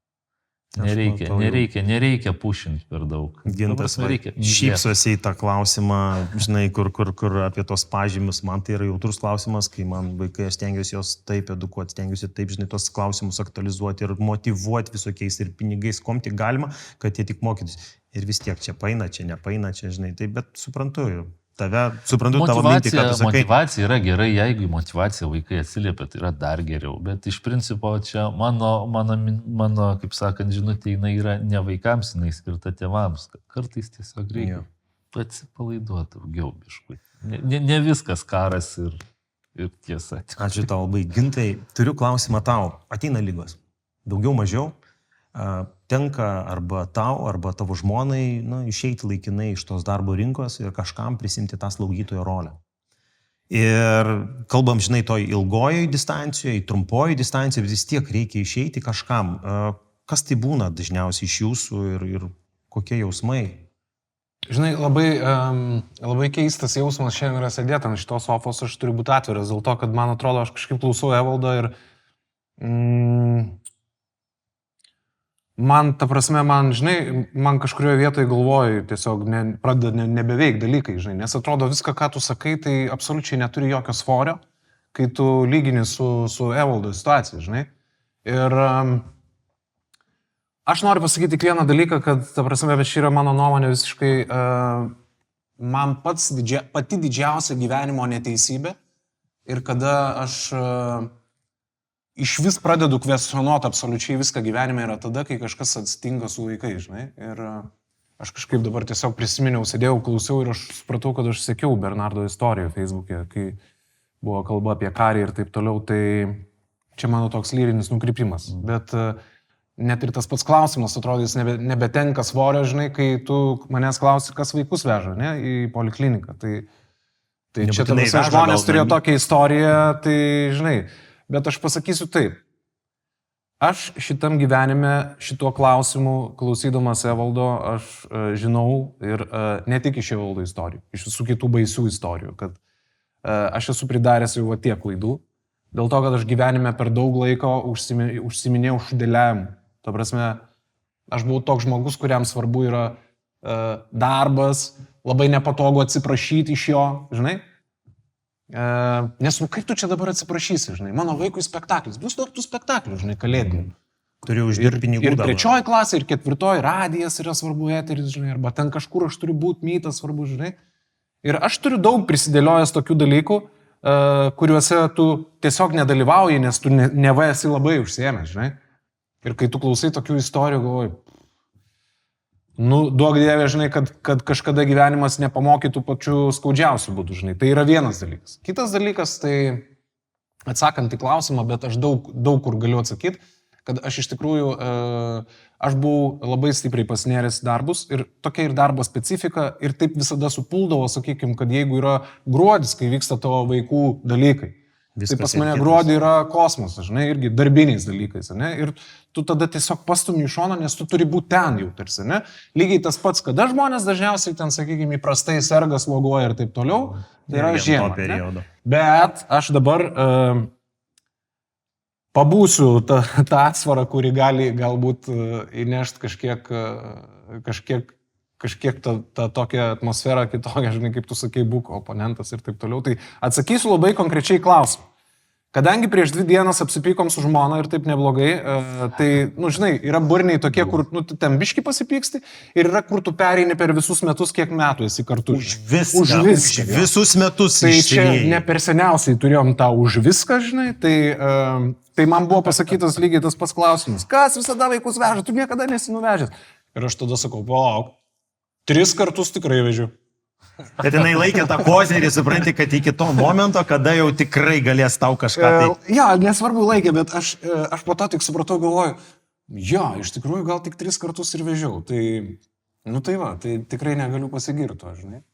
Nereikia pušinti per daug. Gintas šypsosi į tą klausimą, kur apie tos pažymius, man tai yra jautrus klausimas, kai man vaikai, aš stengiuosi jos taip edukuoti, stengiuosi taip, tos klausimus aktualizuoti ir motivuoti visokiais ir pinigais, kom tik galima, kad jie tik mokytųsi. Ir vis tiek čia paina, čia nepaina, čia tai, bet suprantu tavo mintį, ką tu sakai. Motyvacija yra gerai, jeigu motyvacija vaikai atsiliepia, tai yra dar geriau. Bet iš principo čia mano kaip sakant, žinutė, jinai yra ne vaikams, jinai skirta tėvams. Kartais tiesiog reikia atsipalaiduoti daugiau biškui. Ne viskas karas ir tiesa. Ačiū tau labai. Gintai, turiu klausimą tau. Ateina lygos. Daugiau, mažiau. Tenka arba tau, arba tavo žmonai išeiti laikinai iš tos darbo rinkos ir kažkam prisimti tą slaugytojo rolę. Ir kalbam, žinai, toj ilgojoje distancijoje, trumpojoje distancijoje, vis tiek reikia išeiti kažkam. Kas tai būna dažniausiai iš jūsų ir kokie jausmai? Žinai, labai keistas jausmas šiandien yra sėdėti ant šitos sofos, aš turiu būti atviras, dėl to, kad man atrodo, aš kažkaip klausau Evaldo ir man, ta prasme, man kažkurioje vietoje galvoju, tiesiog pradeda nebeveik dalykai, žinai, nes atrodo viską, ką tu sakai, tai absoliučiai neturi jokio svorio, kai tu lygini su Evaldo situacija, žinai. Ir aš noriu pasakyti tik vieną dalyką, kad, ta prasme, bet ši yra mano nuomonė visiškai, man pati didžiausia gyvenimo neteisybė ir kada aš iš vis pradedu kvestionuoti absoliučiai viską gyvenime yra tada, kai kažkas atsitinka su vaikais, žinai. Ir aš kažkaip dabar tiesiog prisiminiau, sėdėjau, klausiau ir aš supratau, kad aš sekiau Bernardo istoriją Facebook'e, kai buvo kalba apie karį ir taip toliau, tai čia mano toks lyrinis nukrypimas. Bet net ir tas pats klausimas, atrodo, jis nebetenka svorio, žinai, kai tu manęs klausi, kas vaikus veža, ne, į polikliniką. Tai čia ta prasme, žmonės turėjo tokią istoriją, tai, žinai, bet aš pasakysiu taip. Aš šitam gyvenime, šituo klausimu, klausydamas Evaldo, aš žinau ir ne tik iš Evaldo istorijų, iš visų kitų baisių istorijų, kad aš esu pridaręs jau tiek klaidų, dėl to, kad aš gyvenime per daug laiko užsiminėjau šudeliavimu. Ta prasme, aš buvau toks žmogus, kuriam svarbu yra darbas, labai nepatogu atsiprašyti iš jo, žinai. Nes, kaip tu čia dabar atsiprašysi, žinai, mano vaikui spektaklis, bus daug tų spektaklių, žinai, kalėdinių. Turiu uždirbti pinigų dabar. Ir 3 klasė, ir 4 radijas yra svarbu, eteris, žinai, arba ten kažkur aš turiu būti, mytas svarbu, žinai. Ir aš turiu daug prisidėliojęs tokių dalykų, kuriuose tu tiesiog nedalyvauji, nes tu neva esi labai užsiėmęs, žinai. Ir kai tu klausai tokių istorijų, galvoji, duok Dieve, žinai, kad kažkada gyvenimas nepamokytų pačių skaudžiausių būdų, žinai. Tai yra vienas dalykas. Kitas dalykas, tai atsakant į klausimą, bet aš daug kur galiu atsakyti, kad aš iš tikrųjų, aš buvau labai stipriai pasinėręs darbus ir tokia ir darbo specifika ir taip visada supuldavo, sakykim, kad jeigu yra gruodis, kai vyksta tavo vaikų dalykai, tai pas mane gruodį yra kosmosas, žinai, irgi darbiniais dalykais, ne? Ir tu tada tiesiog pastumi į šoną, nes tu turi būti ten jau tarsi, ne? Lygiai tas pats, kada žmonės dažniausiai ten, sakykime, įprastai serga, sloguoja ir taip toliau, tai yra žiema. Bet aš dabar pabūsiu tą atsvarą, kuri gali galbūt įnešti kažkiek tą tokią atmosferą kitokią, žinai, kaip tu sakai, būk oponentas ir taip toliau. Tai atsakysiu labai konkrečiai klausimą. Kadangi prieš 2 dienas apsipykom su žmona ir taip neblogai, tai, žinai, yra burniai tokie, kur, ten biški pasipyksti ir yra, kur tu pereini per visus metus, kiek metų esi kartu. Už viską. Visus metus. Tai čia ne per seniausiai turėjom tą už viską, žinai, tai man buvo pasakytas lygiai tas pats klausimas. Kas visada vaikus veža, tu niekada nesi nuvežęs. Ir aš tada sakau, palauk, 3 kartus tikrai vežiu. Bet jinai laikė tą kozerį, supranti, kad iki to momento, kada jau tikrai galės tau kažką. Ja, nesvarbu laikė, bet aš po to tik supratau, galvoju, iš tikrųjų gal tik 3 kartus ir vežiau. Tai tikrai negaliu pasigirti, žinai.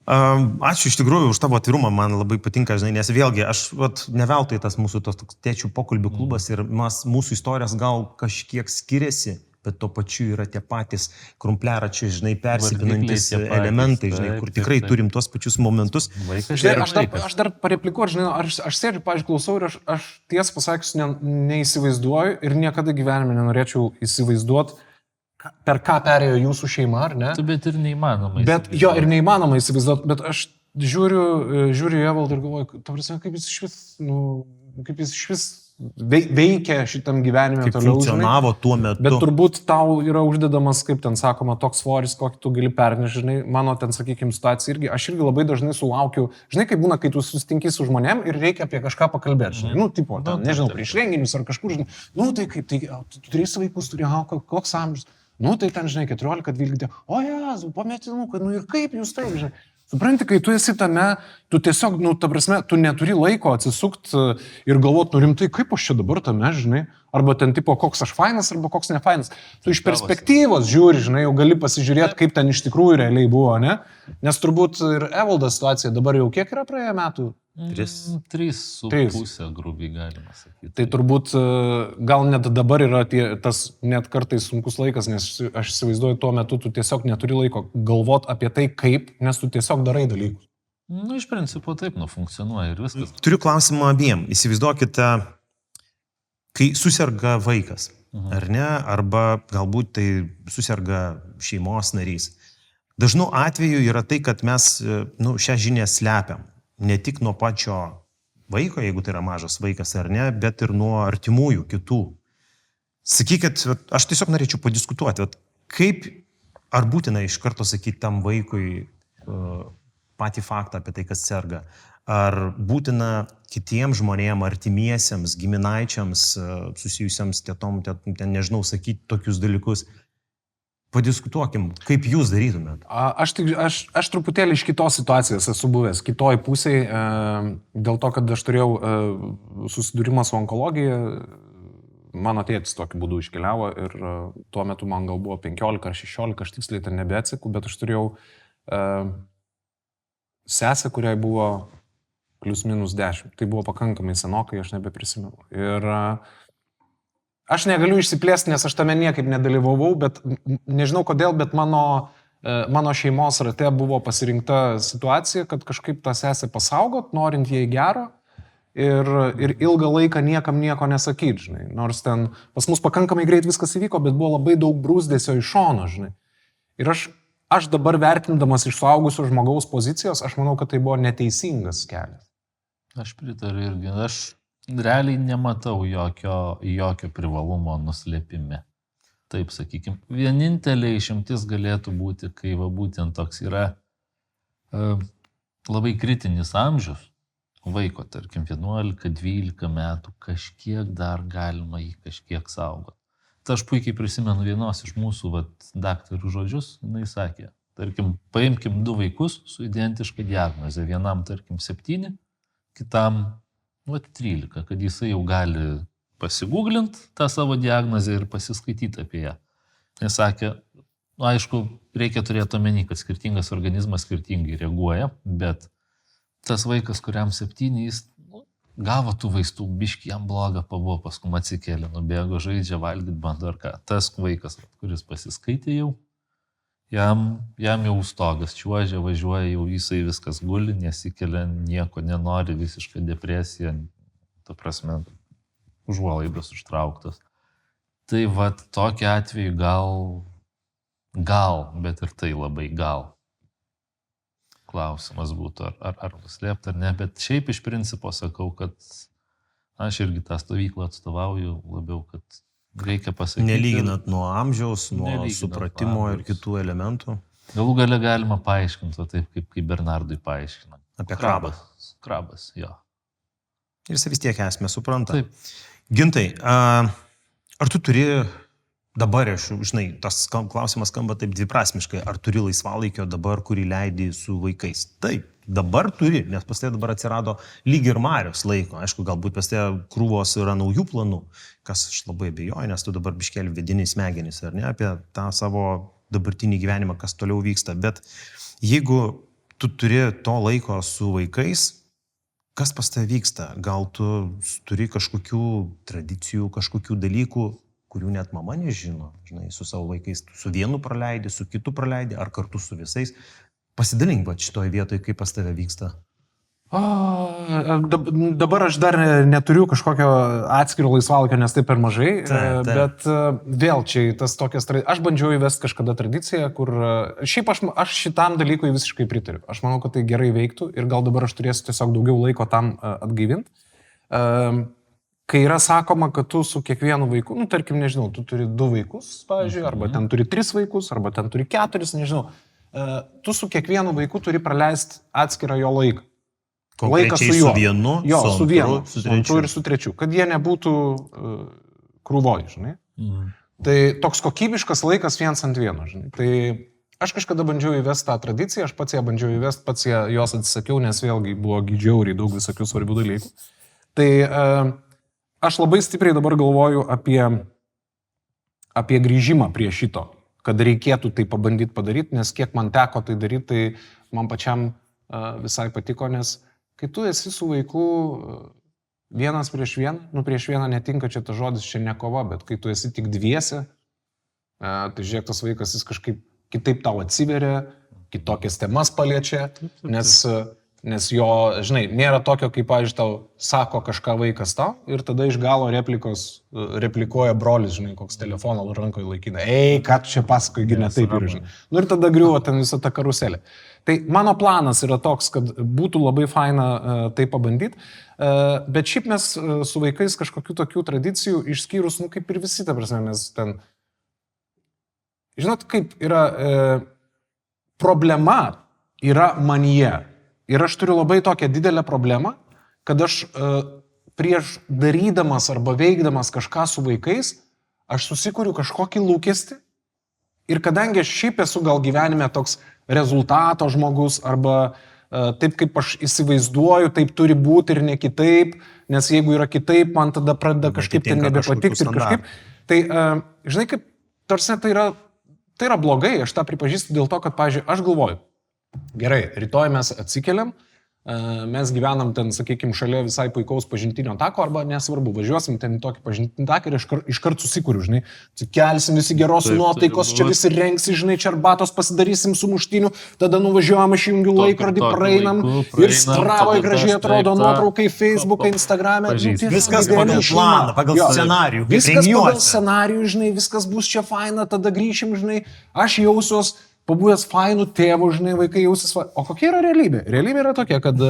Ačiū iš tikrųjų už tavo atvirumą, man labai patinka, žinai, nes vėlgi, aš ne veltui tas mūsų tėčių pokalbių klubas ir mūsų istorijos gal kažkiek skiriasi, bet to pačiu yra tie patys krumpliaračiai, žinai, persipinantis elementai, žinai, kur tikrai turim tuos pačius momentus. Aš dar pareplikuoju, žinai, aš sėdžiu, pavyzdžiui, klausau ir aš tiesą pasakius neįsivaizduoju ir niekada gyvenime nenorėčiau įsivaizduoti, per ką perėjo jūsų šeima, ar ne? Bet ir neįmanoma. Bet jo, ir neįmanoma įsivaizduoti, bet aš žiūriu į Evaldą ir galvoju, ta prasme, kaip jis iš vis veikia šitam gyvenime kaip toliau. Funkcionavo tuo metu. Bet turbūt tau yra uždedamas, kaip ten sakoma, toks svoris, kokį tu gali pernešti, žinai, mano ten, sakykime, situacija irgi, aš irgi labai dažnai sulaukiu, žinai, kaip būna, kai tu susitinki su žmonėm ir reikia apie kažką pakalbėti, žinai, tipo, ten, nežinau, prieš renginius ar kažkur, žinai, tai kaip, tu 3 vaikus turi, koks amžius, tai ten, žinai, 14-12, o Jezu, pametinu, kad, ir kaip jūs taip, žinai. Supranti, kai tu esi tame, tu tiesiog, ta prasme, tu neturi laiko atsisukti ir galvoti, rimtai, kaip aš čia dabar tame, žinai, arba ten tipo, koks aš fainas, arba koks nefainas. Tu iš perspektyvos žiūri, žinai, jau gali pasižiūrėti, kaip ten iš tikrųjų realiai buvo, ne? Nes turbūt ir Evaldo situacija dabar jau kiek yra praėję metų? 3,5 grubiai galima sakyti. Tai turbūt gal net dabar yra tas net kartais sunkus laikas, nes aš įsivaizduoju, tuo metu tu tiesiog neturi laiko galvot apie tai, kaip, nes tu tiesiog darai dalykus. Iš principo taip, funkcionuoja ir viskas. Turiu klausimą abiem. Įsivaizduokite, kai susirga vaikas, ar ne, arba galbūt tai susirga šeimos narys. Dažnu atveju yra tai, kad mes šią žinią slepiam. Ne tik nuo pačio vaiko, jeigu tai yra mažas vaikas ar ne, bet ir nuo artimųjų kitų. Sakykit, aš tiesiog norėčiau padiskutuoti, kaip, ar būtina iš karto sakyti tam vaikui patį faktą apie tai, kas serga, ar būtina kitiems žmonėms, artimiesiems, giminaičiams, susijusiems tėtom, ten nežinau, sakyti tokius dalykus. Padiskutuokim, kaip jūs darytumėt. Aš truputėlį iš kitos situacijos esu buvęs, kitoj pusėje, dėl to, kad aš turėjau susidūrimą su onkologija, mano tėtis tokiu būdu iškeliavo ir tuo metu man gal buvo 15 ar 16, aš tiksliai ten nebeatsiku, bet aš turėjau sesę, kuriai buvo plius minus 10. Tai buvo pakankamai senokai, aš nebeprisimenu. Ir aš negaliu išsiplėsti, nes aš tame niekaip nedalyvavau, bet nežinau kodėl, bet mano šeimos rate buvo pasirinkta situacija, kad kažkaip tą sesę pasaugot, norint jai gero ir ilgą laiką niekam nieko nesakyti, žinai. Nors ten pas mus pakankamai greit viskas įvyko, bet buvo labai daug brūzdėsio iš šono, žinai. Ir aš dabar vertindamas iš suaugusio žmogaus pozicijos, aš manau, kad tai buvo neteisingas kelias. Aš pritariu irgi. Aš realiai nematau jokio privalumo nuslėpime. Taip, sakykime, vienintelė išimtis galėtų būti, kai būtent toks yra labai kritinis amžius, vaiko, tarkim, 11-12 metų, kažkiek dar galima jį kažkiek saugoti. Tai aš puikiai prisimenu vienos iš mūsų daktarų žodžius, jinai sakė, tarkim, paimkim 2 vaikus su identiška diagnoze, vienam, tarkim, 7, kitam 13, kad jisai jau gali pasigūglinti tą savo diagnozę ir pasiskaityti apie ją. Jis sakė, aišku, reikia turėti omeny, kad skirtingas organizmas skirtingai reaguoja, bet tas vaikas, kuriam 7, jis gavo tų vaistų, biškį jam bloga pabuvo, paskui atsikėlė, nubėgo, žaidžia, valgyti, bando ar ką. Tas vaikas, kuris pasiskaitė jau, jam jau stogas čiuožia, važiuoja, jau jisai viskas guli, nesikelia, nieko nenori, visiška depresija, ta prasme, užuolaidos užtrauktos. Tai tokiu atveju gal, bet ir tai labai gal. Klausimas būtų, ar nuslėpti ar ne, bet šiaip iš principo sakau, kad aš irgi tą stovyklą atstovauju labiau, kad reikia pasakyti. Nelyginant nuo amžiaus, nuo supratimo ir kitų elementų. Galų gale galima paaiškinti, taip kaip Bernardui paaiškina. Apie krabą. Krabas, jo. Ir jis vis tiek esmę supranta. Taip. Gintai, ar tu turi dabar, žinai, tas klausimas skamba taip dviprasmiškai, ar turi laisvalaikio dabar, kurį leidi su vaikais? Taip, dabar turi, nes pas tai dabar atsirado lyg ir Marios laiko. Aišku, galbūt pas tai krūvos yra naujų planų, kas aš labai abejoju, nes tu dabar biškeli vidiniai smegenys, ar ne, apie tą savo dabartinį gyvenimą, kas toliau vyksta. Bet jeigu tu turi to laiko su vaikais, kas pas tai vyksta? Gal tu turi kažkokių tradicijų, kažkokių dalykų, kurių net mama nežino, žinai, su savo vaikais, su vienu praleidi, su kitu praleidi, ar kartu su visais. Pasidalink šitoje vietoje, kaip pas tave vyksta. Dabar aš dar neturiu kažkokio atskiro laisvalaikio, nes tai per mažai, bet vėl čia tas tokias tradicijas. Aš bandžiau įvesti kažkada tradiciją, kur šiaip aš šitam dalykui visiškai pritariu. Aš manau, kad tai gerai veiktų ir gal dabar aš turėsiu tiesiog daugiau laiko tam atgaivinti. Kai yra sakoma, kad tu su kiekvienu vaiku, tarkim, nežinau, tu turi 2 vaikus, pavyzdžiui, arba ten turi 3 vaikus, arba ten turi 4, nežinau. Tu su kiekvienu vaiku turi praleisti atskirą jo laiką. Laiką su juo. Su vienu, su vienu, su antru ir su trečiu, kad jie nebūtų krūvoj, žinai. Tai toks kokybiškas laikas viens ant vieno, žinai. Tai aš kažkada bandžiau įvesti tą tradiciją, aš pats ją bandžiau įvesti, pats jos atsisakiau, nes vėlgi buvo gydžiauriai daug visokių svarbių dalykų. Tai aš labai stipriai dabar galvoju apie grįžimą prie šito, kad reikėtų tai pabandyti padaryti, nes kiek man teko tai daryti, tai man pačiam visai patiko, nes kai tu esi su vaiku vienas prieš vieną, prieš vieną netinka čia tas žodis, čia ne kova, bet kai tu esi tik dviese, tai žiūrėk, tas vaikas jis kažkaip kitaip tau atsiveria, kitokias temas paliečia, nes jo, žinai, nėra tokio, kaip, pavyzdžiui, tau sako kažką vaikas tau ir tada iš galo replikuoja brolis, žinai, koks telefoną rankoje laikina. Ei, ką tu čia pasakoji, ne taip ir, žinai. Nu ir tada griuvo ten visą tą karuselę. Tai mano planas yra toks, kad būtų labai faina tai pabandyti, bet šiaip mes su vaikais kažkokių tokių tradicijų išskyrus, nu kaip ir visi, ta prasme, mes ten... Žinot, kaip yra... Problema yra manyje. Ir aš turiu labai tokią didelę problemą, kad aš prieš darydamas arba veikdamas kažką su vaikais, aš susikuriu kažkokį lūkestį ir kadangi aš šiaip esu gal gyvenime toks rezultato žmogus arba taip kaip aš įsivaizduoju, taip turi būti ir ne kitaip, nes jeigu yra kitaip, man tada pradeda kažkaip ten nebepatikti ir kažkaip. Tai, žinai, kaip, tarsi tai yra blogai, aš tą pripažįstu dėl to, kad, pavyzdžiui, aš galvoju, gerai, rytoj mes atsikeliam, mes gyvenam ten, sakykime, šalia visai puikaus pažintinio tako, arba nesvarbu, važiuosim ten į tokį pažintinį taką ir iškart susikuriu, žinai, kelsim visi geros nuotaikos, čia visi rengsi, žinai, čia arbatos pasidarysim sumuštinių, tada nuvažiuojam, aš jungiu laikrodį, praeinam ir stravoje gražiai atrodo nuotraukai, Facebookai, Instagram'e. Viskas pagal planą, pagal scenarijų. Viskas pagal scenarijų, žinai, viskas bus čia faina, tada grįšim, žinai, aš jausiuos pabuvęs fainų tėvų, žinai, vaikai jausis fainų. O kokia yra realybė? Realybė yra tokia, kad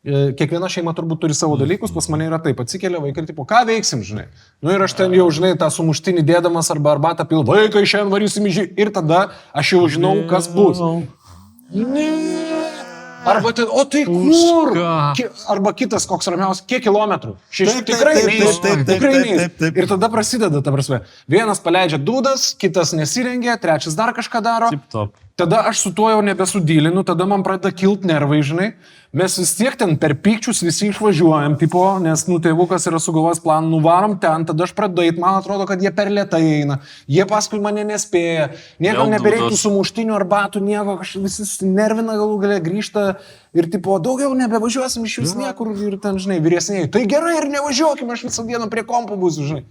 kiekviena šeima turbūt turi savo dalykus, pas mane yra taip, atsikelia vaikai ir tipo, ką veiksim, žinai. Nu ir aš ten jau, žinai, tą sumuštinį dėdamas arba arbatą pil, vaikai šiandien varysim į žį. Ir tada aš jau žinau, kas bus. Arba ten, o tai kur? Arba kitas, koks ramiausias, kiek kilometrų? Tikrai neįs. Ir tada prasideda, ta prasme. Vienas paleidžia dūdas, kitas nesirengia, trečias dar kažką daro. Tada aš su tuo jau nebesudylinu, tada man pradeda kilt nervai, žinai. Mes vis tiek ten per pykčius visi išvažiuojam, tipo, nes, nu, tėvukas yra sugalvojęs planą, nuvarom ten, tada aš pradedu eit, man atrodo, kad jie per lėtai eina, jie paskui mane nespėja, nieko nebereiktų sumuštinių arbatų, nieko, kažkaip visi susinervina, galų gale grįžta ir, tipo, daugiau nebevažiuosim iš vis niekur ir ten, žinai, vyresniai. Tai gerai ir nevažiuokim, aš visą dieną prie kompo būsiu, žinai.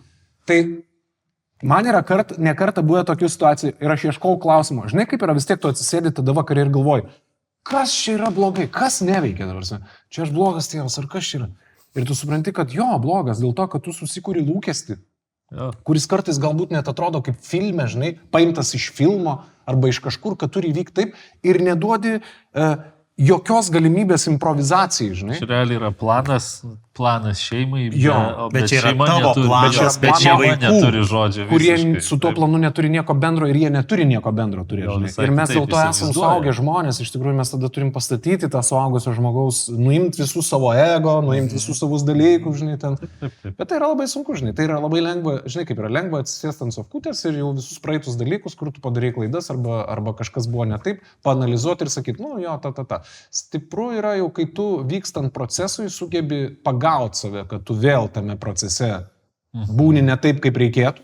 Tai man yra ne kartą buvę tokių situacijų ir aš ieškau klausimo. Žinai, kaip yra vis tiek tu atsisėdi tada vakarė ir galvoji, kas čia yra blogai, kas neveikia dabar. Čia aš blogas tėvas, ar kas čia yra? Ir tu supranti, kad jo, blogas, dėl to, kad tu susikūri lūkestį, kuris kartais galbūt net atrodo kaip filme, žinai, paimtas iš filmo arba iš kažkur, kad turi įvykti taip ir neduodi jokios galimybės improvizacijai, žinai. Čia realiai yra planas šeimai, bet čia yra tavo planas, bet šeima neturi žodžio. Kurie su tuo planu neturi nieko bendro ir jie neturi nieko bendro turėti. Ir mes dėl to esame suaugę žmonės, iš tikrųjų mes tada turim pastatyti tą suaugusio žmogaus, nuimti visus savo ego, nuimti visus savus dalykus, žinai, ten. Bet tai yra labai sunku, žinai, tai yra labai lengva, žinai, kaip yra lengva atsisėsti ant sofkutės ir jau visus praeitus dalykus, kur tu padarai klaidas arba kažkas buvo ne taip, paanalizuoti ir sakyti, nu jo, Stipru yra jau, kai tu vykstant procesui sugebi pagauti save, kad tu vėl tame procese būni ne taip, kaip reikėtų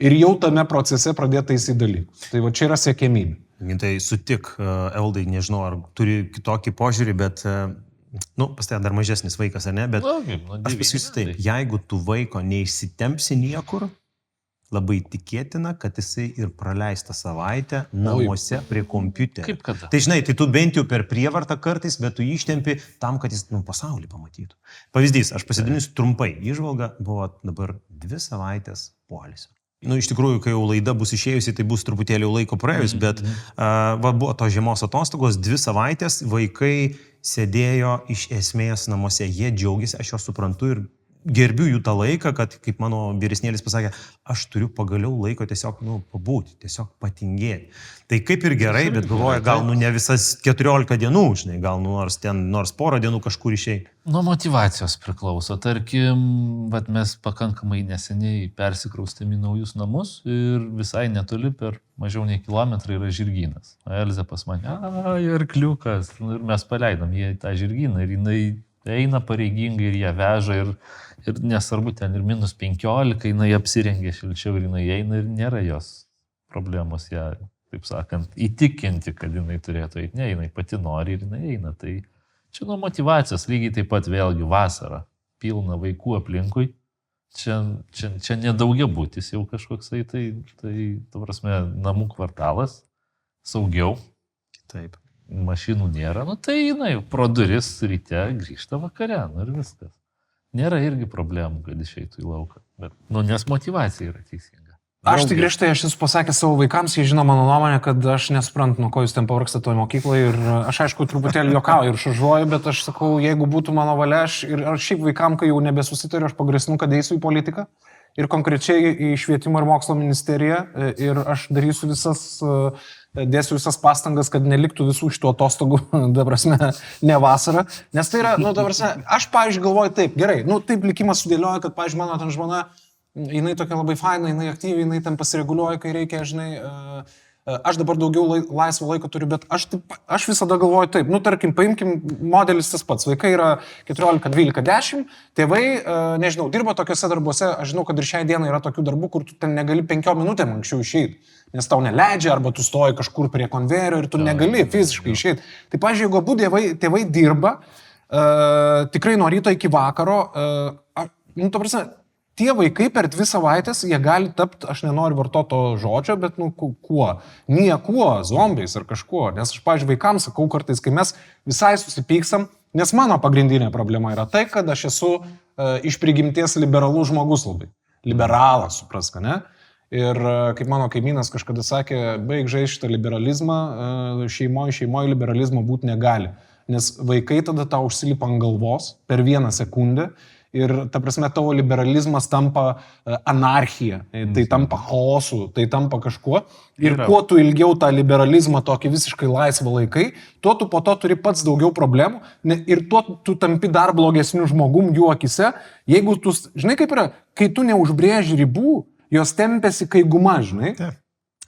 ir jau tame procese pradėta įsidalykus. Tai va čia yra siekiamybė. Tai sutik, Evaldai, nežinau, ar turi kitokį požiūrį, bet, pas tai dar mažesnis vaikas, ar ne, bet aš pasakysiu taip, jeigu tu vaiko neišsitempsi niekur, labai tikėtina, kad jisai ir praleista savaitę namuose prie kompiuterio. Kaip kada? Tai žinai, tai tu bent jau per prievartą kartais, bet tu ištempi tam, kad jis pasaulį pamatytų. Pavyzdys, aš pasidalinsiu trumpai. Įžvalga buvo dabar 2 savaitės poilsio. Iš tikrųjų, kai jau laida bus išėjusi, tai bus truputėlį laiko praėjus, bet buvo to žiemos atostogos, 2 savaitės, vaikai sėdėjo iš esmės namuose, jie džiaugiasi, aš juos suprantu ir gerbiu jų tą laiką, kad, kaip mano vyresnėlis pasakė, aš turiu pagaliau laiko tiesiog, pabūti, tiesiog patingėti. Tai kaip ir gerai, bet galvoja, gal, ne visas 14 dienų, žinai, gal nors porą dienų kažkur išėjai. Nuo motyvacijos priklauso. Tarkim, mes pakankamai neseniai persikraustėm į naujus namus ir visai netoli per mažiau nei kilometrą yra žirgynas. Elzė pas mane, arkliukas. Ir mes paleidom jį tą žirgyną ir jinai eina pareigingai ir ją veža ir nesvarbu ten ir -15, jinai apsirengia šilčiau ir jinai eina ir nėra jos problemos ją, taip sakant, įtikinti, kad jinai turėtų eiti. Ne, jinai pati nori ir jinai eina. Tai čia nuo motyvacijos lygiai taip pat vėlgi vasara. Pilna vaikų aplinkui. Čia nedaugia būtis jau kažkoksai, tai prasme, namų kvartalas, saugiau. Taip. Mašinų nėra, nu tai jinai pro duris ryte grįžta vakare, nu ir viskas. Nėra irgi problemų, kad išeitų į lauką. Bet, nes motyvacija yra teisinga. Aš tai griežtai, aš esu pasakęs savo vaikams, jie žino mano nuomonę, kad aš nesuprantu, nuo ko jūs ten pavargstate toje mokykloje ir aš aišku truputėlį juokauju ir šaržuoju, bet aš sakau, jeigu būtų mano valia, aš šiaip vaikam, kai jau nebesusitariu, aš pagrasinu, kad eisiu į politiką ir konkrečiai į švietimo ir mokslo ministeriją ir aš darysiu dėsiu visas pastangas, kad neliktų visų šitų atostogų, da prasme, ne vasarą, nes tai yra, da prasme, aš, pavyzdžiui, galvoju taip, gerai, taip likimas sudėlioja, kad, pavyzdžiui, mano ten žmona, jinai tokia labai faina, jinai aktyviai, jinai ten pasireguliuoja, kai reikia, žinai, aš dabar daugiau laisvo laiko turiu, bet aš visada galvoju taip, tarkim, paimkim modelis tas pats, vaikai yra 14, 12, 10, tėvai, nežinau, dirba tokiuose darbuose, aš žinau, kad ir šiai dienai yra tokių darbų, kur tu ten negali 5 minutėm anksčiau išeiti, nes tau neleidžia, arba tu stoji kažkur prie konvejerio ir tu negali fiziškai išeiti. Tai, pavyzdžiui, jeigu abu tėvai dirba, tikrai nuo ryto iki vakaro, ta prasme, tie vaikai per 2 savaitės, jie gali tapti, aš nenoriu vartoti to žodžio, bet kuo? Niekuo, zombiais ar kažkuo. Nes aš, pavyzdžiui, vaikams sakau kartais, kai mes visai susipyksam, nes mano pagrindinė problema yra tai, kad aš esu iš prigimties liberalų žmogus labai. Liberalas, suprask, ne? Ir kaip mano kaimynas kažkada sakė, baig žaisti šitą liberalizmą, šeimoje liberalizmo būti negali. Nes vaikai tada tau užsilipa ant galvos per 1 sekundę. Ir, ta prasme, tavo liberalizmas tampa anarchija, tai tampa chaosu, tai tampa kažkuo. Ir kuo tu ilgiau tą liberalizmą tokį visiškai laisvą laikai, tuo tu po to turi pats daugiau problemų ir tuo tu tampi dar blogesniu žmogum jų akise. Jeigu tu, žinai kaip yra, kai tu neužbrėži ribų, jos tempėsi kai guma, žinai.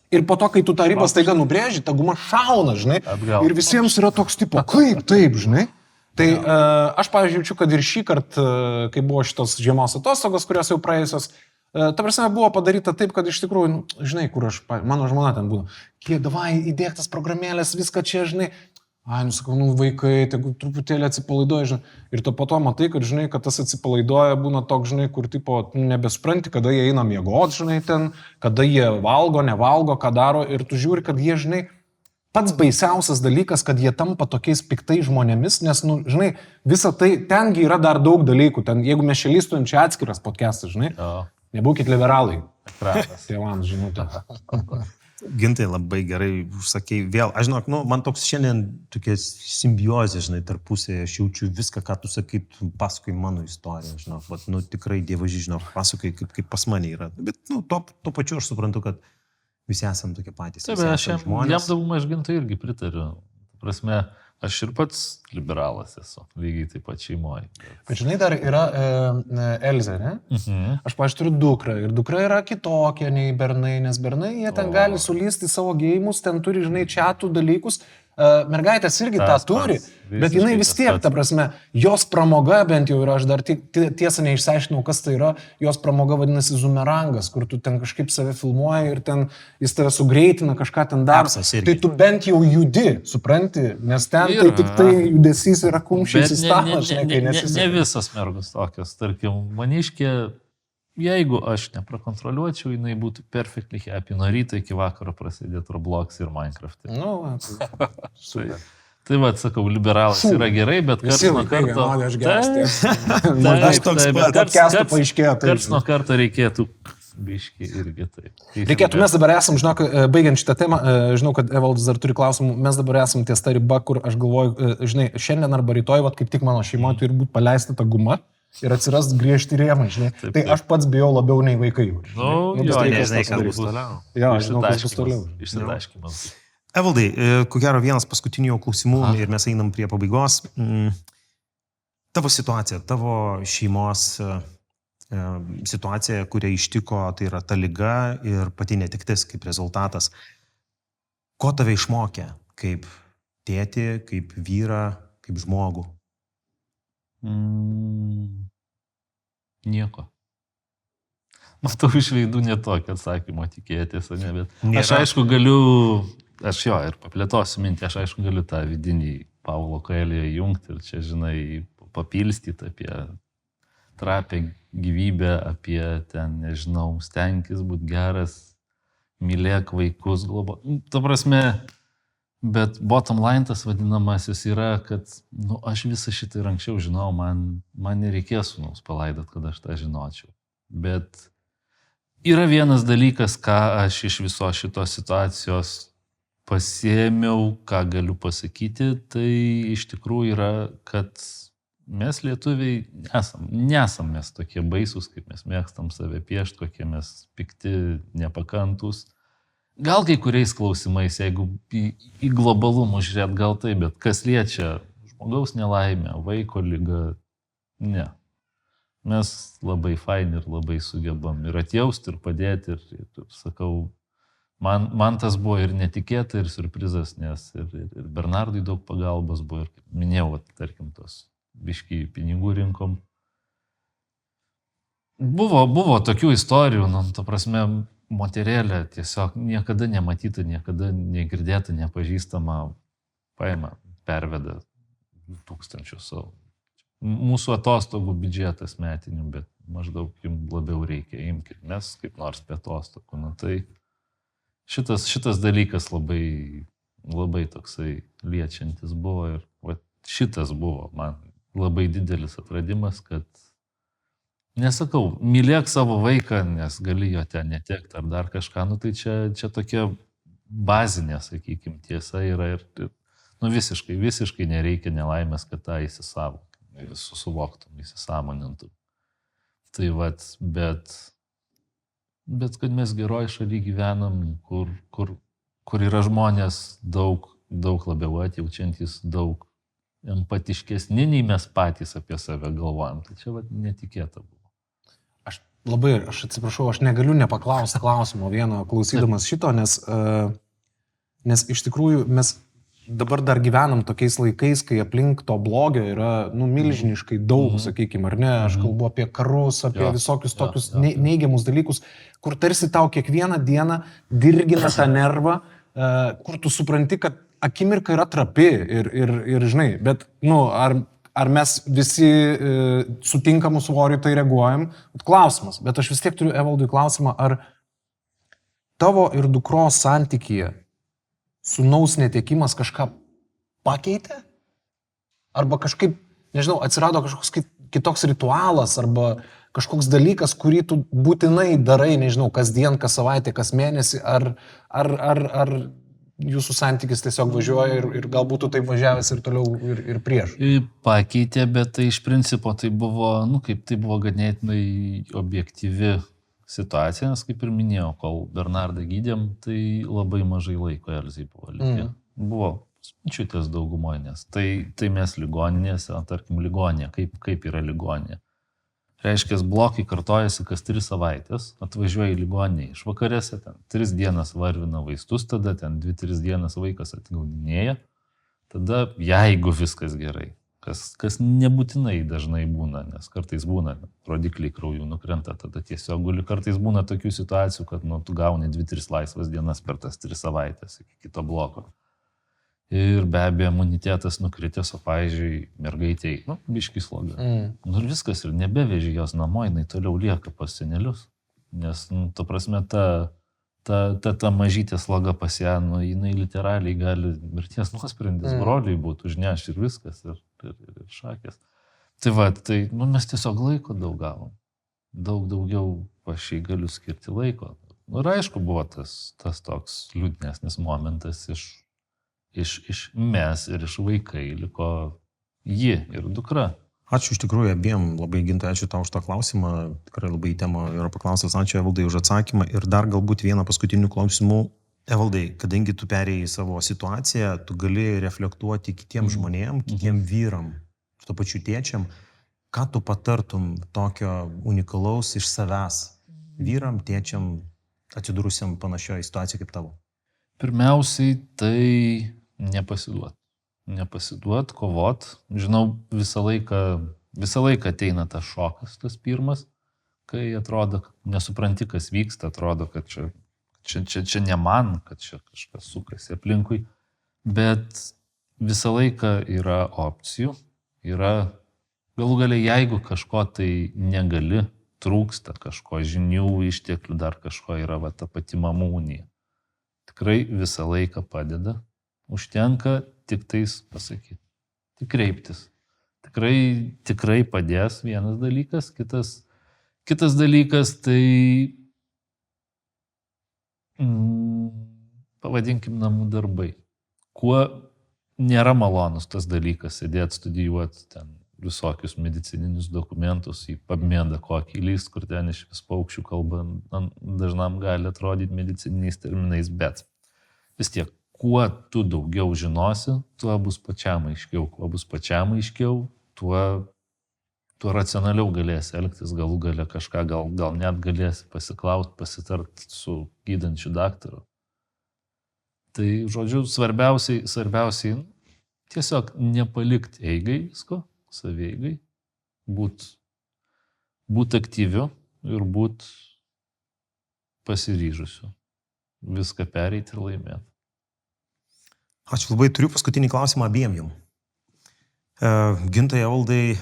Ir po to, kai tu tą ribą staiga nubrėži, ta guma šauna, žinai. Ir visiems yra toks tipo, kaip taip, žinai. Tai aš, pavyzdžiui, jaučiu, kad ir šį kartą, kai buvo šitos žiemos atostogos, kurios jau praėjusios, ta prasme buvo padaryta taip, kad iš tikrųjų, žinai, kur mano žmona ten būna, davai, įdėk tas programėlės, viską čia, žinai, sakau, vaikai, tegu truputėlį atsipalaiduoja, žinai, ir tu po to matai, kad, žinai, kad tas atsipalaiduoja būna toks, žinai, kur, tipo, nebespranti, kada jie eina miegoti, žinai, ten, kada jie valgo, nevalgo, ką daro, ir tu žiūri, kad jie, žinai, pats baisiausias dalykas, kad jie tampa tokiais piktai žmonėmis, nes, žinai, visa tai, tengi yra dar daug dalykų, ten, jeigu mes čia lystumėm, čia atskiras podcastas, žinai, nebūkit liberalai. Tėvams, žinutė. Gintai labai gerai užsakei vėl. Aš žinok, man toks šiandien tokia simbiozė, žinai, tarpusėje, aš jaučiu viską, ką tu sakai, tu pasakai mano istoriją, žinok, tikrai dievaži, žinok, pasakai, kaip pas mane yra. Bet, tuo pačiu aš suprantu, kad visi esam tokie patys. Taip, aš jam daugumą iš Ginto irgi pritariu. Prasme, aš ir pats liberalas esu, lygiai taip pat šeimoje. Bet žinai, dar yra Elzė, ne? Aš, pavyzdžiui, turiu dukrą ir dukra yra kitokia nei bernai, nes bernai jie ten gali sulysti savo gėjimus, ten turi, žinai, čiatų dalykus. Mergaitės irgi tą turi, bet jinai vis tiek, ta prasme, jos pramoga bent jau yra, aš dar tiesą neišsiaiškinau, kas tai yra, jos pramoga vadinasi zoomerangas, kur tu ten kažkaip save filmuoji ir ten jis tave sugreitina, kažką ten daro. Tai tu bent jau judi, supranti, nes ten tai tik tai judesys yra kumščiai sistemas, žinai, kai nesiseka. Ne visas mergus tokios, tarkim, maniškė, jeigu aš neprakontroliuočiau, jinai būtų perfectly happy nuo ryto iki vakaro prasidėtų Roblox ir Minecraft. Tai va, sakau, liberalas yra gerai, bet karts nuo karto... Karts nuo karto reikėtų biški irgi taip. Reikėtų, mes dabar esam, žinok, baigiant šitą temą, žinau, kad Evaldas dar turi klausimų, mes dabar esam ties ta riba, kur aš galvoju, žinai, šiandien arba rytoj, kaip tik mano šeimoje turi būti paleista ta guma. Ir atsiras griežti rėmai, žinai. Taip. Tai aš pats bijau labiau nei vaikai. Nežinai, kas bus toliau. Jo, žinau, kas bus toliau. Išsidaškimas. Evaldai, ko gero vienas paskutinių klausimų ir mes einam prie pabaigos. Tavo situacija, tavo šeimos situacija, kurią ištiko, tai yra ta liga ir pati netektis kaip rezultatas. Ko tave išmokė kaip tėtį, kaip vyrą, kaip žmogų? Nieko. Matau iš veidų netokio atsakymo tikėtis, ne, bet Nėra. aš aišku galiu, aš jo ir paplėtosiu mintį, aš aišku galiu tą vidinį Paulo Coelho įjungti ir čia, žinai, papilstyti apie trapę gyvybę, apie ten, nežinau, stenkis būti geras, mylėk vaikus, Ta prasme, bet bottom line tas vadinamasis yra, kad, aš visą šitą ir anksčiau žinau, man nereikės sūnaus palaidat, kad aš tą žinočiau. Bet yra vienas dalykas, ką aš iš viso šitos situacijos pasiėmiau, ką galiu pasakyti, tai iš tikrųjų yra, kad mes lietuviai nesam mes tokie baisūs, kaip mes mėgstam save piešti, kokie mes pikti, nepakantus. Gal kai kuriais klausimais, jeigu į globalumą žiūrėt, gal tai, bet kas liečia žmogaus nelaimę, vaiko ligą, ne. Mes labai faini ir labai sugebam ir atjausti, ir padėti, ir sakau, man tas buvo ir netikėta, ir surprizas, nes ir Bernardui daug pagalbos buvo, ir kaip minėjau, tarkim, tos biškį pinigų rinkom. Buvo tokių istorijų, ta prasme, moterėlė tiesiog niekada nematyta, niekada negirdėta, nepažįstama, paima, perveda 1000 savo. Mūsų atostogų biudžetas metinių, bet maždaug jums labiau reikia, imkit, mes kaip nors be atostogų. Tai šitas dalykas labai toksai liečiantis buvo ir šitas buvo man labai didelis atradimas, kad nesakau, mylėk savo vaiką, nes gali jo ten netekti ar dar kažką, tai čia tokia bazinė, sakykime, tiesa yra ir visiškai nereikia nelaimės, kad tą įsisavok. Susivoktum, įsisąmonintum. Tai bet kad mes geroj šaly gyvenam, kur yra žmonės daug labiau atjaučiantys, daug empatiškesni, nei mes patys apie save galvojam. Tai čia netikėta buvo. Aš atsiprašau, aš negaliu nepaklausti klausimo vieno klausydamas šito, nes iš tikrųjų mes dabar dar gyvenam tokiais laikais, kai aplink to blogio yra milžiniškai daug, sakykime, ar ne? Aš kalbu apie karus, apie visokius tokius neigiamus dalykus, kur tarsi tau kiekvieną dieną dirgina tą nervą, kur tu supranti, kad akimirka yra trapi ir žinai, bet, ar mes visi sutinkamų svorių tai reaguojam? Klausimas, bet aš vis tiek turiu Evaldui klausimą, ar tavo ir dukros santykyje sūnaus netekimas kažką pakeitė? Arba kažkaip, nežinau, atsirado kažkoks kitoks ritualas arba kažkoks dalykas, kurį tu būtinai darai, nežinau, kasdien, kas savaitę, kas mėnesį, ar jūsų santykis tiesiog važiuoja ir galbūt tu taip važiavęs ir toliau ir prieš? Pakeitė, bet tai iš principo tai buvo, tai buvo ganėtinai objektyvi situacija, nes kaip ir minėjau, kol Bernardą gydėm, tai labai mažai laiko Elzai buvo likę. Buvo čiutės daugumoje, nes tai mes ligoninėse, tarkim ligoninė, kaip yra ligoninė. Reiškia, blokai kartojasi kas 3 savaitės, atvažiuoja į ligoninę iš vakarėse, ten 3 dienas varvina vaistus, tada ten 2-3 dienas vaikas atgaudinėja, tada jeigu viskas gerai. Kas nebūtinai dažnai būna, nes kartais būna, rodikliai kraujų nukrenta, tada tiesiog guli, kartais būna tokių situacijų, kad tu gauni 2-3 laisvas dienas per tas 3 savaitės iki kito bloko. Ir be abejo, imunitetas nukritęs, o pavyzdžiui, mergaitei, biškį sloga. Ir viskas, ir nebeveži jos namo, jinai toliau lieka pas senelius. Nes, ta prasme, ta mažytė sloga pas ją, jinai literaliai gali mirties nuosprendis broliai būtų užnešti ir viskas, ir šakės. Tai mes tiesiog laiko daug gavom. Daug daugiau aš jai galiu skirti laiko. Ir aišku, buvo tas toks liūdnesnis momentas iš mes ir iš vaikai liko ji ir dukra. Ačiū iš tikrųjų abiem, labai Gintai, ačiū tau už tą klausimą, tikrai labai į temą yra paklausęs, ačiū Evaldai už atsakymą ir dar galbūt vieną paskutinių klausimų. Evaldai, kadangi tu perėjai savo situaciją, tu gali reflektuoti kitiem žmonėm, kitiem vyram, to pačiu tėčiam, ką tu patartum tokio unikalaus iš savęs vyram, tėčiam, atsidūrusiam panašioje situacijoje kaip tavo? Pirmiausiai, tai nepasiduot, kovot. Žinau, visą laiką visą laiką ateina tas šokas, tas pirmas, kai atrodo, kad nesupranti, kas vyksta, atrodo, kad čia ne man, kad čia kažkas sukasi aplinkui, bet visą laiką yra opcijų, yra galų galia, jeigu kažko tai negali, trūksta kažko, žinių, išteklių, dar kažko yra va, ta pati mamų unija. Tikrai visą laiką padeda, užtenka tik tais pasakyti, tik kreiptis. Tikrai padės vienas dalykas, kitas dalykas tai pavadinkim namų darbai. Kuo nėra malonus tas dalykas sėdėti, studijuoti ten visokius medicininius dokumentus į PubMedą kokį list, kur ten iš vis paukščių kalba dažnam gali atrodyti medicininiais terminais, bet vis tiek, kuo tu daugiau žinosi, tuo bus pačiam aiškiau. Kuo bus pačiam aiškiau, tuo racionaliau galėsi elgtis, galų gale kažką gal net galėsi pasiklausti, pasitart su gydančiu daktaru. Tai, žodžiu, svarbiausiai tiesiog nepalikti eigai visko, savieigai, būt aktyviu ir būt pasiryžusiu. Viską pereiti ir laimėti. Ačiū labai, turiu paskutinį klausimą abiem jums. Gintai, Evaldai,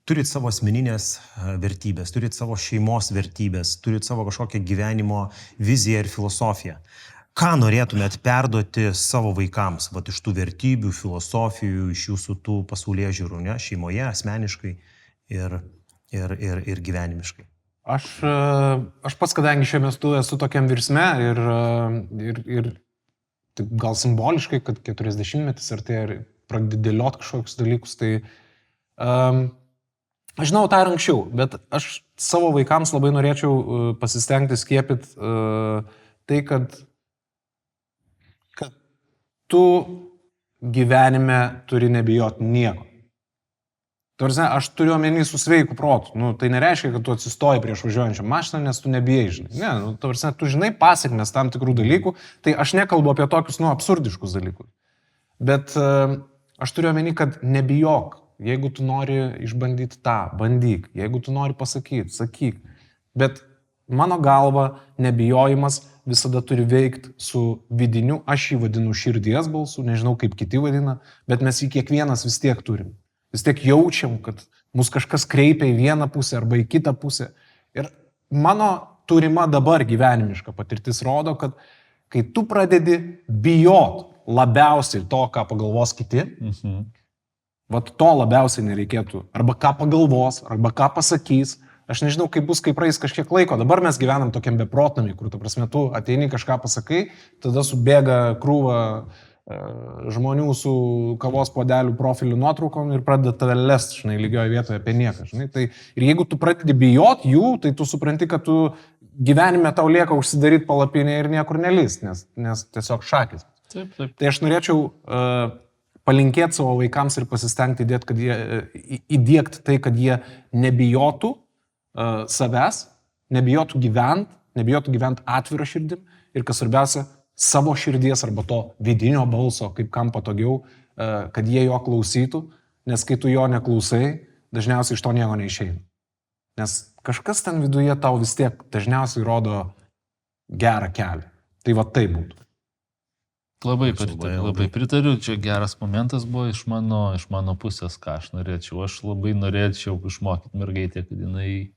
turit savo asmeninės vertybės, turit savo šeimos vertybės, turit savo kažkokią gyvenimo viziją ir filosofiją. Ką norėtumėt perduoti savo vaikams, vat iš tų vertybių, filosofijų, iš jūsų tų pasaulėžiūrų, ne, šeimoje, asmeniškai ir gyvenimiškai? Aš pats, kadangi šiuo metu esu tokiam virsme ir taip gal simboliškai, kad 40-metis ar tai pradedi dėliot kažkokius dalykus, tai aš žinau tą ir anksčiau, bet aš savo vaikams labai norėčiau pasistengti skiepyti tai, kad tu gyvenime turi nebijoti nieko. Tarsi, aš turiu omeny su sveiku protu. Tai nereiškia, kad tu atsistoji prieš važiuojančią mašiną, nes tu nebijai, žinai. Ne, tarsi, tu žinai pasiekmes tam tikrų dalykų, tai aš nekalbu apie tokius, absurdiškus dalykus. Bet aš turiu omeny, kad nebijok. Jeigu tu nori išbandyti tą, bandyk. Jeigu tu nori pasakyti, sakyk. Bet mano galva, nebijojimas visada turi veikti su vidiniu, aš jį vadinu širdies balsu, nežinau kaip kiti vadina, bet mes jį kiekvienas vis tiek turim. Vis tiek jaučiam, kad mus kažkas kreipia į vieną pusę arba į kitą pusę. Ir mano turima dabar gyvenimiška patirtis rodo, kad kai tu pradedi bijot labiausiai to, ką pagalvos kiti, vat to labiausiai nereikėtų. Arba ką pagalvos, arba ką pasakys. Aš nežinau, kaip bus, kai praeis kažkiek laiko. Dabar mes gyvenam tokiam beprotnami, kur, ta prasme, tu ateini kažką pasakai, tada subėga krūva žmonių su kavos puodelių profilių nuotraukom ir pradeda tave lest, žinai, lygioje vietoje apie nieką. Žinai. Tai, ir jeigu tu pradedi bijot jų, tai tu supranti, kad tu gyvenime tau lieka užsidaryti palapinę ir niekur nelįst, nes tiesiog šakis. Taip. Tai aš norėčiau palinkėti savo vaikams ir pasistengti įdiegti tai, kad jie nebijotų savęs, nebijotų gyventi atvirą širdim ir kas svarbiausia, savo širdies arba to vidinio balso, kaip kam patogiau, kad jie jo klausytų, nes kai tu jo neklausai, dažniausiai iš to nieko neišeina. Nes kažkas ten viduje tau vis tiek dažniausiai rodo gerą kelią. Tai va tai būtų. Labai pritariu, čia geras momentas buvo iš mano pusės, ką aš norėčiau. Aš labai norėčiau išmokyti mergaitę, kad jinai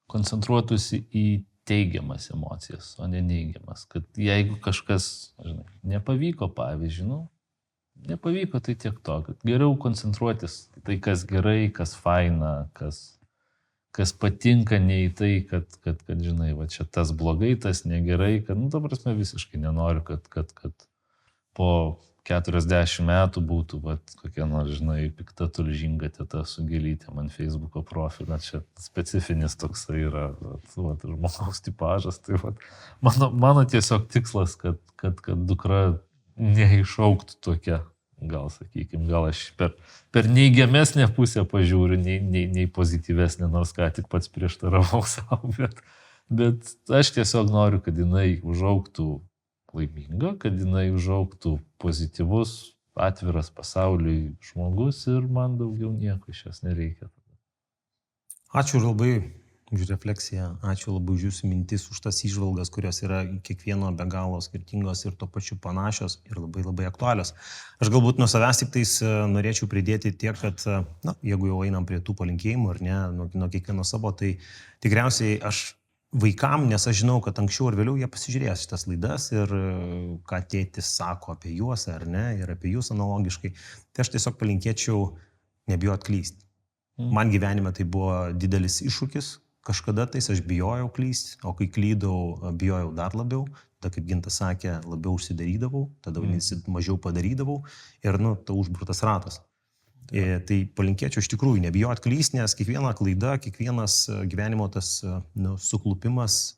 koncentruotųsi į teigiamas emocijas, o ne neigiamas. Kad jeigu kažkas, žinai, nepavyko, pavyzdžiui, nepavyko, tai tiek to, kad geriau koncentruotis tai, kas gerai, kas faina, kas patinka, nei tai, kad žinai, va čia tas blogai, tas negerai, kad, ta prasme, visiškai nenoriu, kad po 40 metų būtų, kokia nors, žinai, pikta tulžinga teta su gėlytėm ant Facebooko profilio. Čia specifinis toksai yra, žmogaus tipažas. Tai mano tiesiog tikslas, kad dukra neišauktų tokia, gal sakykime, gal aš per neigiamesnę pusę pažiūriu, nei pozityvesnę, nors ką tik pats prieštaravau savo, bet aš tiesiog noriu, kad jinai užauktų laiminga, kad jinai užauktų pozityvus, atviras pasauliui žmogus ir man daugiau nieko iš jos nereikia. Ačiū labai už refleksiją, ačiū labai už jūsų mintis, už tas įžvalgas, kurios yra kiekvieno be galo skirtingos ir tuo pačiu panašios ir labai labai aktualios. Aš galbūt nuo savęs tik tais norėčiau pridėti tiek, kad, na, jeigu jau einam prie tų palinkėjimų ar ne, nuo kiekvieno savo, tai tikriausiai aš vaikam, nes aš žinau, kad anksčiau ar vėliau jie pasižiūrės šitas laidas ir ką tėtis sako apie juos ar ne, ir apie jūs analogiškai, tai aš tiesiog palinkėčiau nebijot klysti. Man gyvenime tai buvo didelis iššūkis, kažkada tais aš bijojau klysti, o kai klydau, bijojau dar labiau, tada, kaip Gintas sakė, labiau užsidarydavau, tada mažiau padarydavau ir, ta užburtas ratas. Tai palinkėčiau iš tikrųjų nebijot klysti, nes kiekviena klaida, kiekvienas gyvenimo tas suklupimas,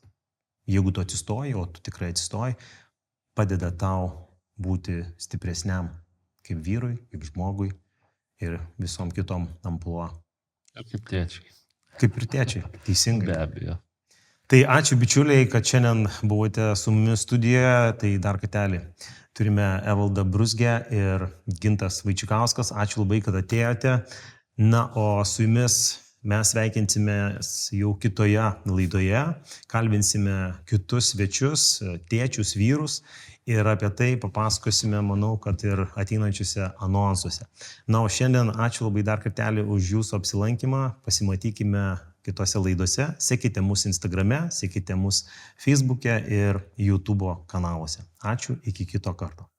jeigu tu atsistoji, o tu tikrai atsistoji, padeda tau būti stipresniam kaip vyrui, kaip žmogui ir visom kitom ampluo. Ir kaip tėčiai. Kaip ir tėčiai, teisingai. Be abejo. Tai ačiū bičiuliai, kad šiandien buvote su mumis studijoje, tai dar kartelį. Turime Evaldą Bruzgę ir Gintas Vaičikauskas, ačiū labai, kad atėjote. Na, o su jumis mes sveikinsime jau kitoje laidoje, kalbinsime kitus svečius, tėčius, vyrus. Ir apie tai papasakosime, manau, kad ir ateinančiuose anonsuose. Na, o šiandien ačiū labai dar kartelį už jūsų apsilankymą. Pasimatykime kitose laidose. Sekite mus Instagrame, sekite mus Facebook'e ir YouTube kanaluose. Ačiū, iki kito karto.